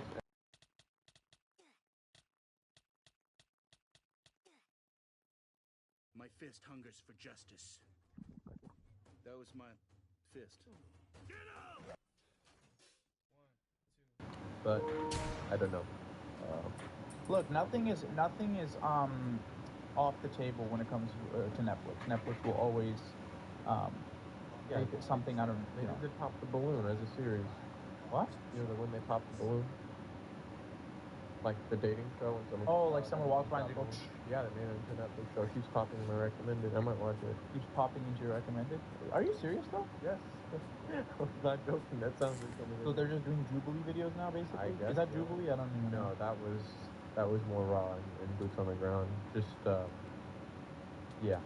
My fist hungers for justice. That was my fist. But I don't know. Look, nothing is off the table when it comes to Netflix. Netflix will always make it something. I don't They know. did Pop the Balloon as a series. What? You know, when they pop the balloon, like the dating show. When someone like someone walks by and they go. Yeah, they made it into a Netflix show. Keeps popping in my recommended. I might watch it. Keeps popping into your recommended. Are you serious though? Yes. I'm not joking. That sounds like something. So they're just doing Jubilee videos now, basically. I guess. Is that so. Jubilee? I don't even know. No, that was more raw and boots on the ground. Just yeah.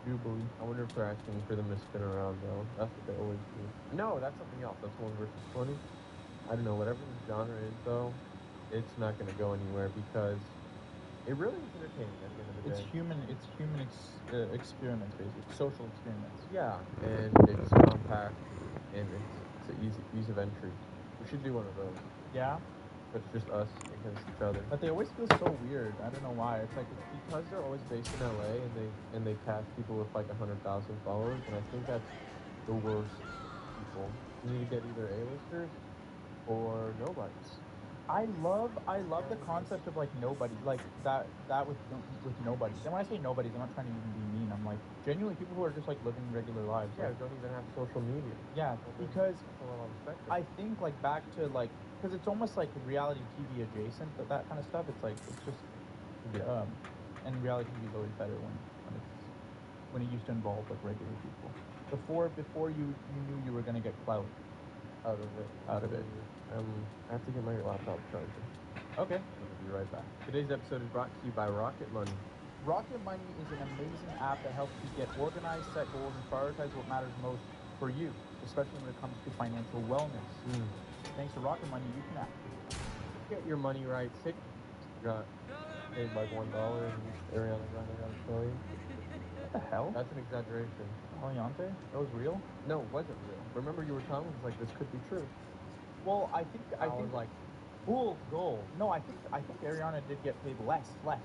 Jubilee. I wonder if they're asking for them to spin around though. That's what they always do. No, that's something else. That's 1 versus 20. I don't know. Whatever the genre is though, it's not going to go anywhere because it really is entertaining at the end of the day. It's human experiments, basically. Social experiments. Yeah, and it's compact and it's an ease of entry. We should do one of those. Yeah. But it's just us against each other. But they always feel so weird. I don't know why. It's like because they're always based in LA and they cast people with like 100,000 followers, and I think that's the worst people. You need to get either A-listers or nobodies. I love the concept of like nobody, like that with nobodies. And when I say nobodies, I'm not trying to even be mean. I'm like genuinely people who are just like living regular lives. Yeah, like, don't even have social media. Yeah, because I think like back to like because it's almost like reality TV adjacent, that kind of stuff. It's like it's just and reality TV is always better when it used to involve like regular people. Before you knew you were gonna get clout out of it. I have to get my laptop charger. Okay. I'll be right back. Today's episode is brought to you by Rocket Money. Rocket Money is an amazing app that helps you get organized, set goals, and prioritize what matters most for you, especially when it comes to financial wellness. Mm. Thanks to Rocket Money, you can Get your money right. Say got paid like $1 and Ariana Grande got a trillion. What the hell? That's an exaggeration. Aliante? That was real? No, it wasn't real. Remember you were telling me, like, this could be true. Well, I think I was like, fool's gold. no, I think Ariana did get paid less than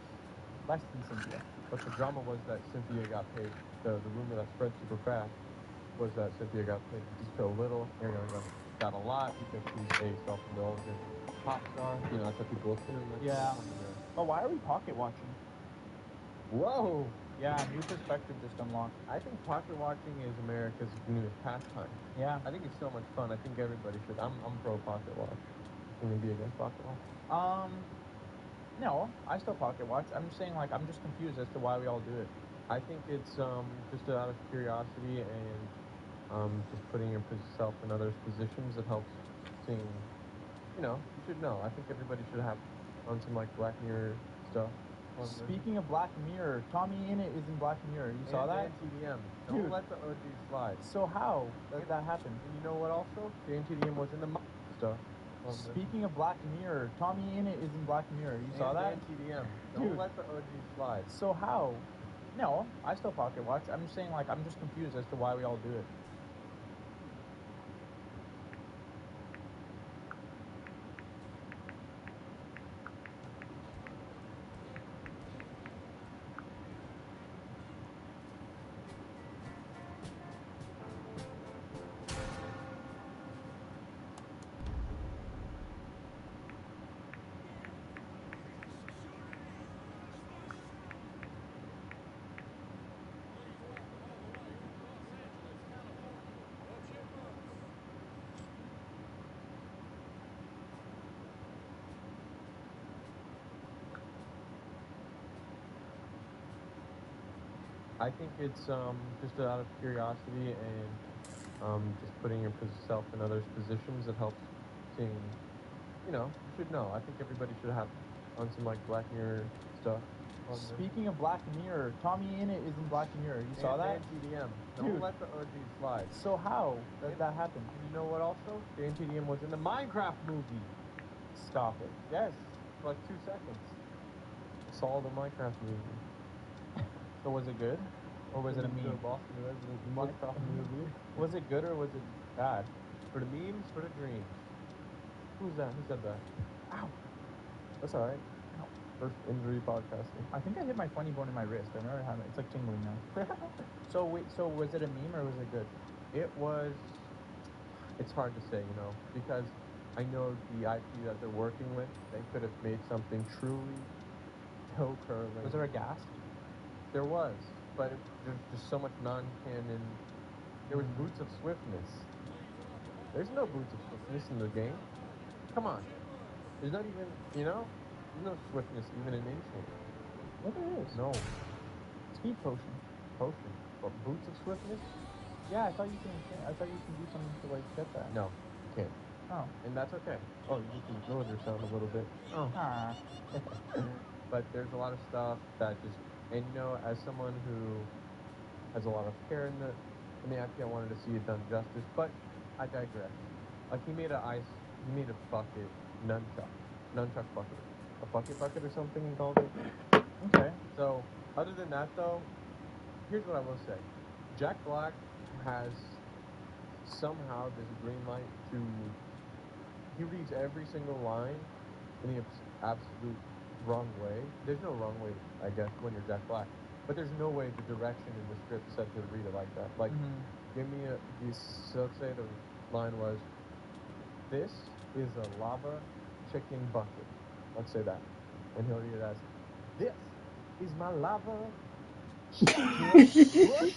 Cynthia. But the drama was that Cynthia got paid. The rumor that spread super fast was that Cynthia got paid so little. Ariana got a lot because she's a self-indulgent pop star. You know, that's what people assume. That's Yeah. something there. But why are we pocket watching? Whoa! Yeah, new perspective just unlocked. I think pocket watching is America's newest pastime. Yeah. I think it's so much fun. I think everybody should. I'm pro pocket watch. Can you be against pocket watch? No, I still pocket watch. I'm just saying, like, I'm just confused as to why we all do it. I think it's just out of curiosity and just putting yourself in others' positions. It helps seeing. You know, you should know. I think everybody should have on some like Black Mirror stuff. On there. Speaking of Black Mirror, Tommy Innit is in Black Mirror. You saw that? And TDM. Don't Dude. let the OG slide. So how that happened? And you know what? Also, TDM was in the stuff. Speaking of Black Mirror, Tommy Innit is in Black Mirror. You saw that? And TDM. Don't Dude. let the OG slide. So how? No, I still pocket watch. I'm just saying, like, I'm just confused as to why we all do it. I think it's just out of curiosity and just putting yourself in others' positions. It helps seeing. You know, you should know. I think everybody should have on some like Black Mirror stuff. On there. Speaking of Black Mirror, Tommy Innit is in Black Mirror. You saw that? And TDM. Don't Dude. let the OG slide. So how that happened? And you know what? Also, TDM was in the Minecraft movie. Stop it. Yes, for like 2 seconds. I saw the Minecraft movie. So was it good, or was it a The meme? Boston Resident Minecraft movie. Was it good or was it bad? For the memes, for the dreams. Who's that? Who said that? Ow. That's all right. Ow. First injury podcasting. I think I hit my funny bone in my wrist. I never had it. It's like tingling now. So wait, so was it a meme or was it good? It was. It's hard to say, you know, because I know the IP that they're working with. They could have made something truly toe curling. Was there a gas? There was, but there's just so much non-canon. There was Boots of Swiftness. There's no Boots of Swiftness in the game. Come on. There's not even, you know, there's no swiftness even in Ancient. What there is? No. Speed potion. Potion. But Boots of Swiftness? Yeah, I thought you can. I thought you can do something to like get that. No, you can't. Oh. And that's okay. Oh, you just ignored your sound a little bit. Oh. Ah. But there's a lot of stuff that just, and you know, as someone who has a lot of care in the IP, I wanted to see it done justice, but I digress. Like he made a bucket nunchuck bucket, a bucket or something he called it. Okay. So other than that though, here's what I will say: Jack Black has somehow this green light to. He reads every single line in the absolute wrong way. There's no wrong way, I guess, when you're Jack Black. But there's no way the direction in the script said to read it like that. Like, give me so let's say the line was, "This is a lava chicken bucket." Let's say that. And he'll read it as, "This is my lava chicken bucket."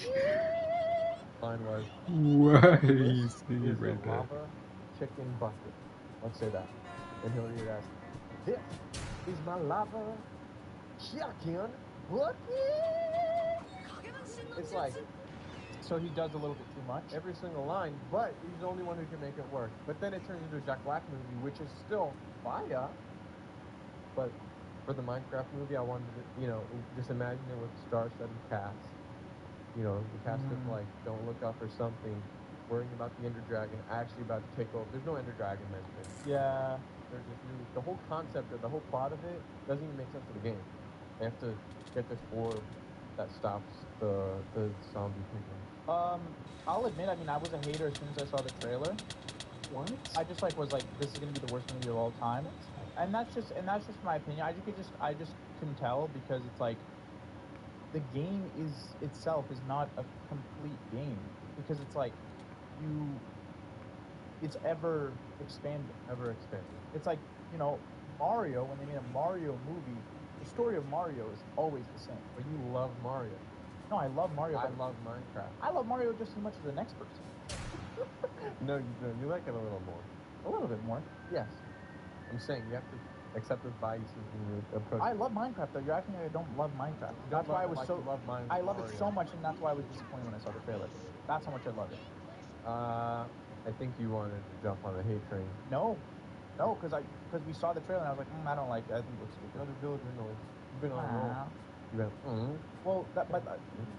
Line was, Why "This you is a read that? lava chicken bucket." Let's say that. And he'll read it as, "This is my lava chicken bucket." It's like So he does a little bit too much. every single line, but he's the only one who can make it work. But then it turns into a Jack Black movie, which is still fire. But for the Minecraft movie, I wanted to, you know, just imagine it with star-studded cast. You know, the cast of like Don't Look Up or something. worrying about the Ender Dragon actually about to take over. There's no Ender Dragon mentioned. Yeah. There's this new, the whole concept of the whole plot of it doesn't even make sense to the game. They have to get this orb that stops the zombie people. I'll admit, I mean, I was a hater as soon as I saw the trailer. What? I just like was like, this is gonna be the worst movie of all time, and that's just my opinion. I just can tell because it's like the game is itself is not a complete game because it's like it's ever expanding. Ever expanding. It's like, you know, Mario, when they made a Mario movie, the story of Mario is always the same. But you love Mario. No, I love Mario. I But love Minecraft. I love Mario just as much as the next person. No, you don't. You like it a little more. A little bit more. Yes. I'm saying you have to accept those biases when you approach. I love Minecraft though. You're acting like I don't love Minecraft. You That's don't why I love it was like so. you love I love Mario. it so much, and that's why I was disappointed when I saw the trailer. That's how much I love it. I think you wanted to jump on the hate train. No, because we saw the trailer and I was like, I don't like it. I think it looks stupid. Another villager noise. You've been on a roll. Ah. You went, Well,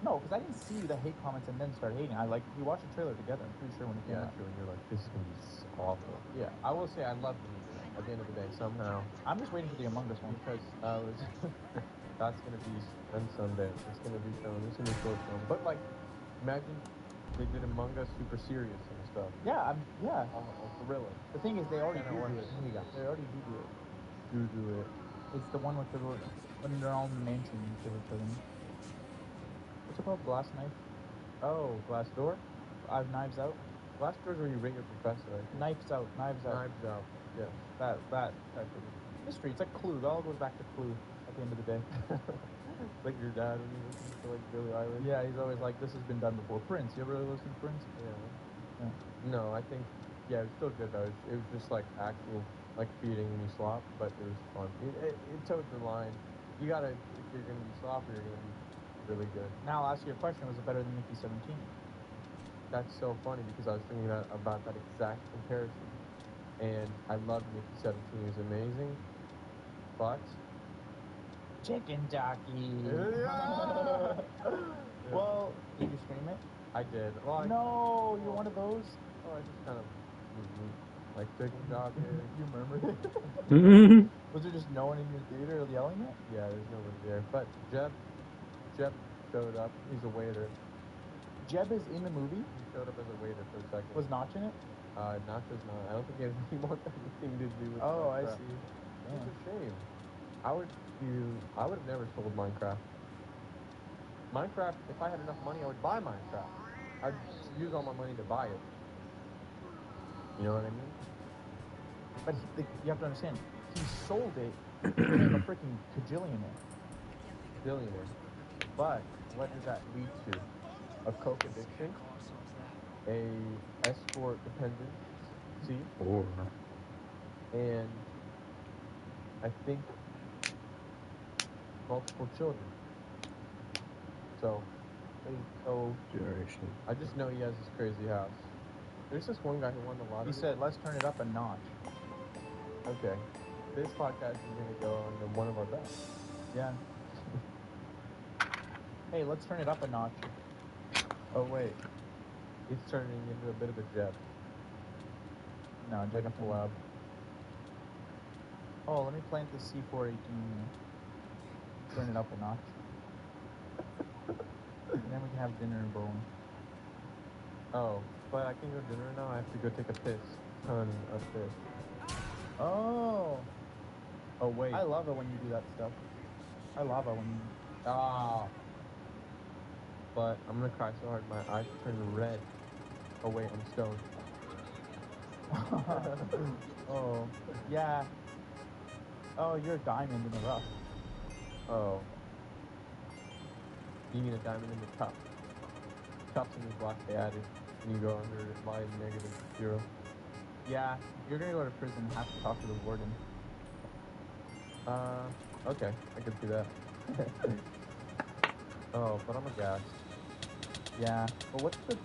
no, because I didn't see the hate comments and then start hating. We watched the trailer together. I'm pretty sure when it came Yeah, out. true. And you're like, this is gonna be awful. Yeah, I will say I love the movie at the end of the day somehow I'm just waiting for the Among Us one. because I was. That's gonna be on Sunday. It's gonna be shown. It's gonna be short film. But like, imagine they did Among Us super serious and stuff. Yeah, A thriller. The thing is, they already Kinda do works. it. Here you go. They already do it. Do it. It's the one with when they're all in the mansion and kill each other. What's it called? Glass Knife? Oh, Glass Door. I have Knives Out. Glass Door's where you rate your professor. I think. Knives Out. Knives Out. Knives Out. Yes. That type of mystery. It's like Clue. It all goes back to Clue at the end of the day. Like your dad when you listen to like Billie Eilish. Yeah, he's always like, this has been done before. Prince. You ever really listen to Prince? Yeah. Yeah. No, I think it was still good though. It was just like actual like feeding me slop, but it was fun. It towed the line. You gotta if you're gonna be slop or you're gonna be really good. Now I'll ask you a question. Was it better than Mickey 17? That's so funny because I was thinking about that exact comparison. And I love Mickey 17 is amazing. But Chicken jockey. Yeah. Well, did you stream it? I did. Well, No, you're one of those. Oh, I just kind of like chicken jockey. You murmured it. Mhm. Was there just no one in your theater yelling it? Yeah, there's nobody there. But Jeb showed up. He's a waiter. Jeb is in the movie. He showed up as a waiter for a second. Was Notch in it? Nacho's not. I don't think he wants anything to do with Oh, I Minecraft. see. It's Damn. a shame. I would have never sold Minecraft. Minecraft, if I had enough money, I would buy Minecraft. I'd use all my money to buy it. You know what I mean? But you have to understand, he sold it, became a freaking cajillionaire. Billionaire. But what does that lead to? A coke addiction, a escort dependency, Or and I think multiple children. So generation. I just know he has this crazy house. There's this one guy who won the lottery. He said, let's turn it up a notch. Okay, this podcast is gonna go on one of our best. Yeah. Hey, let's turn it up a notch. Oh wait, it's turning into a bit of a jet, No, like a flub. Oh, let me plant the C418 here. Turn it up a notch. And then we can have dinner and bowling. Oh, but I can go dinner now. I have to go take a piss. Ton of piss. Oh. Oh wait. I love it when you do that stuff. I love it when you... But I'm gonna cry so hard my eyes turn red. Oh wait, I'm stoned. Oh, yeah. Oh, you're a diamond in the rough. Oh. You mean a diamond in the cup? Cups in the block they added. And you go under it by -0. Yeah, you're gonna go to prison and have to talk to the warden. Okay, I could do that. Oh, but I'm aghast. Yeah. But what's the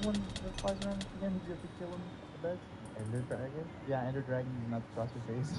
one that flies around again? Who you have to kill him the best? Ender Dragon? Yeah, Ender Dragon, and that's across your face.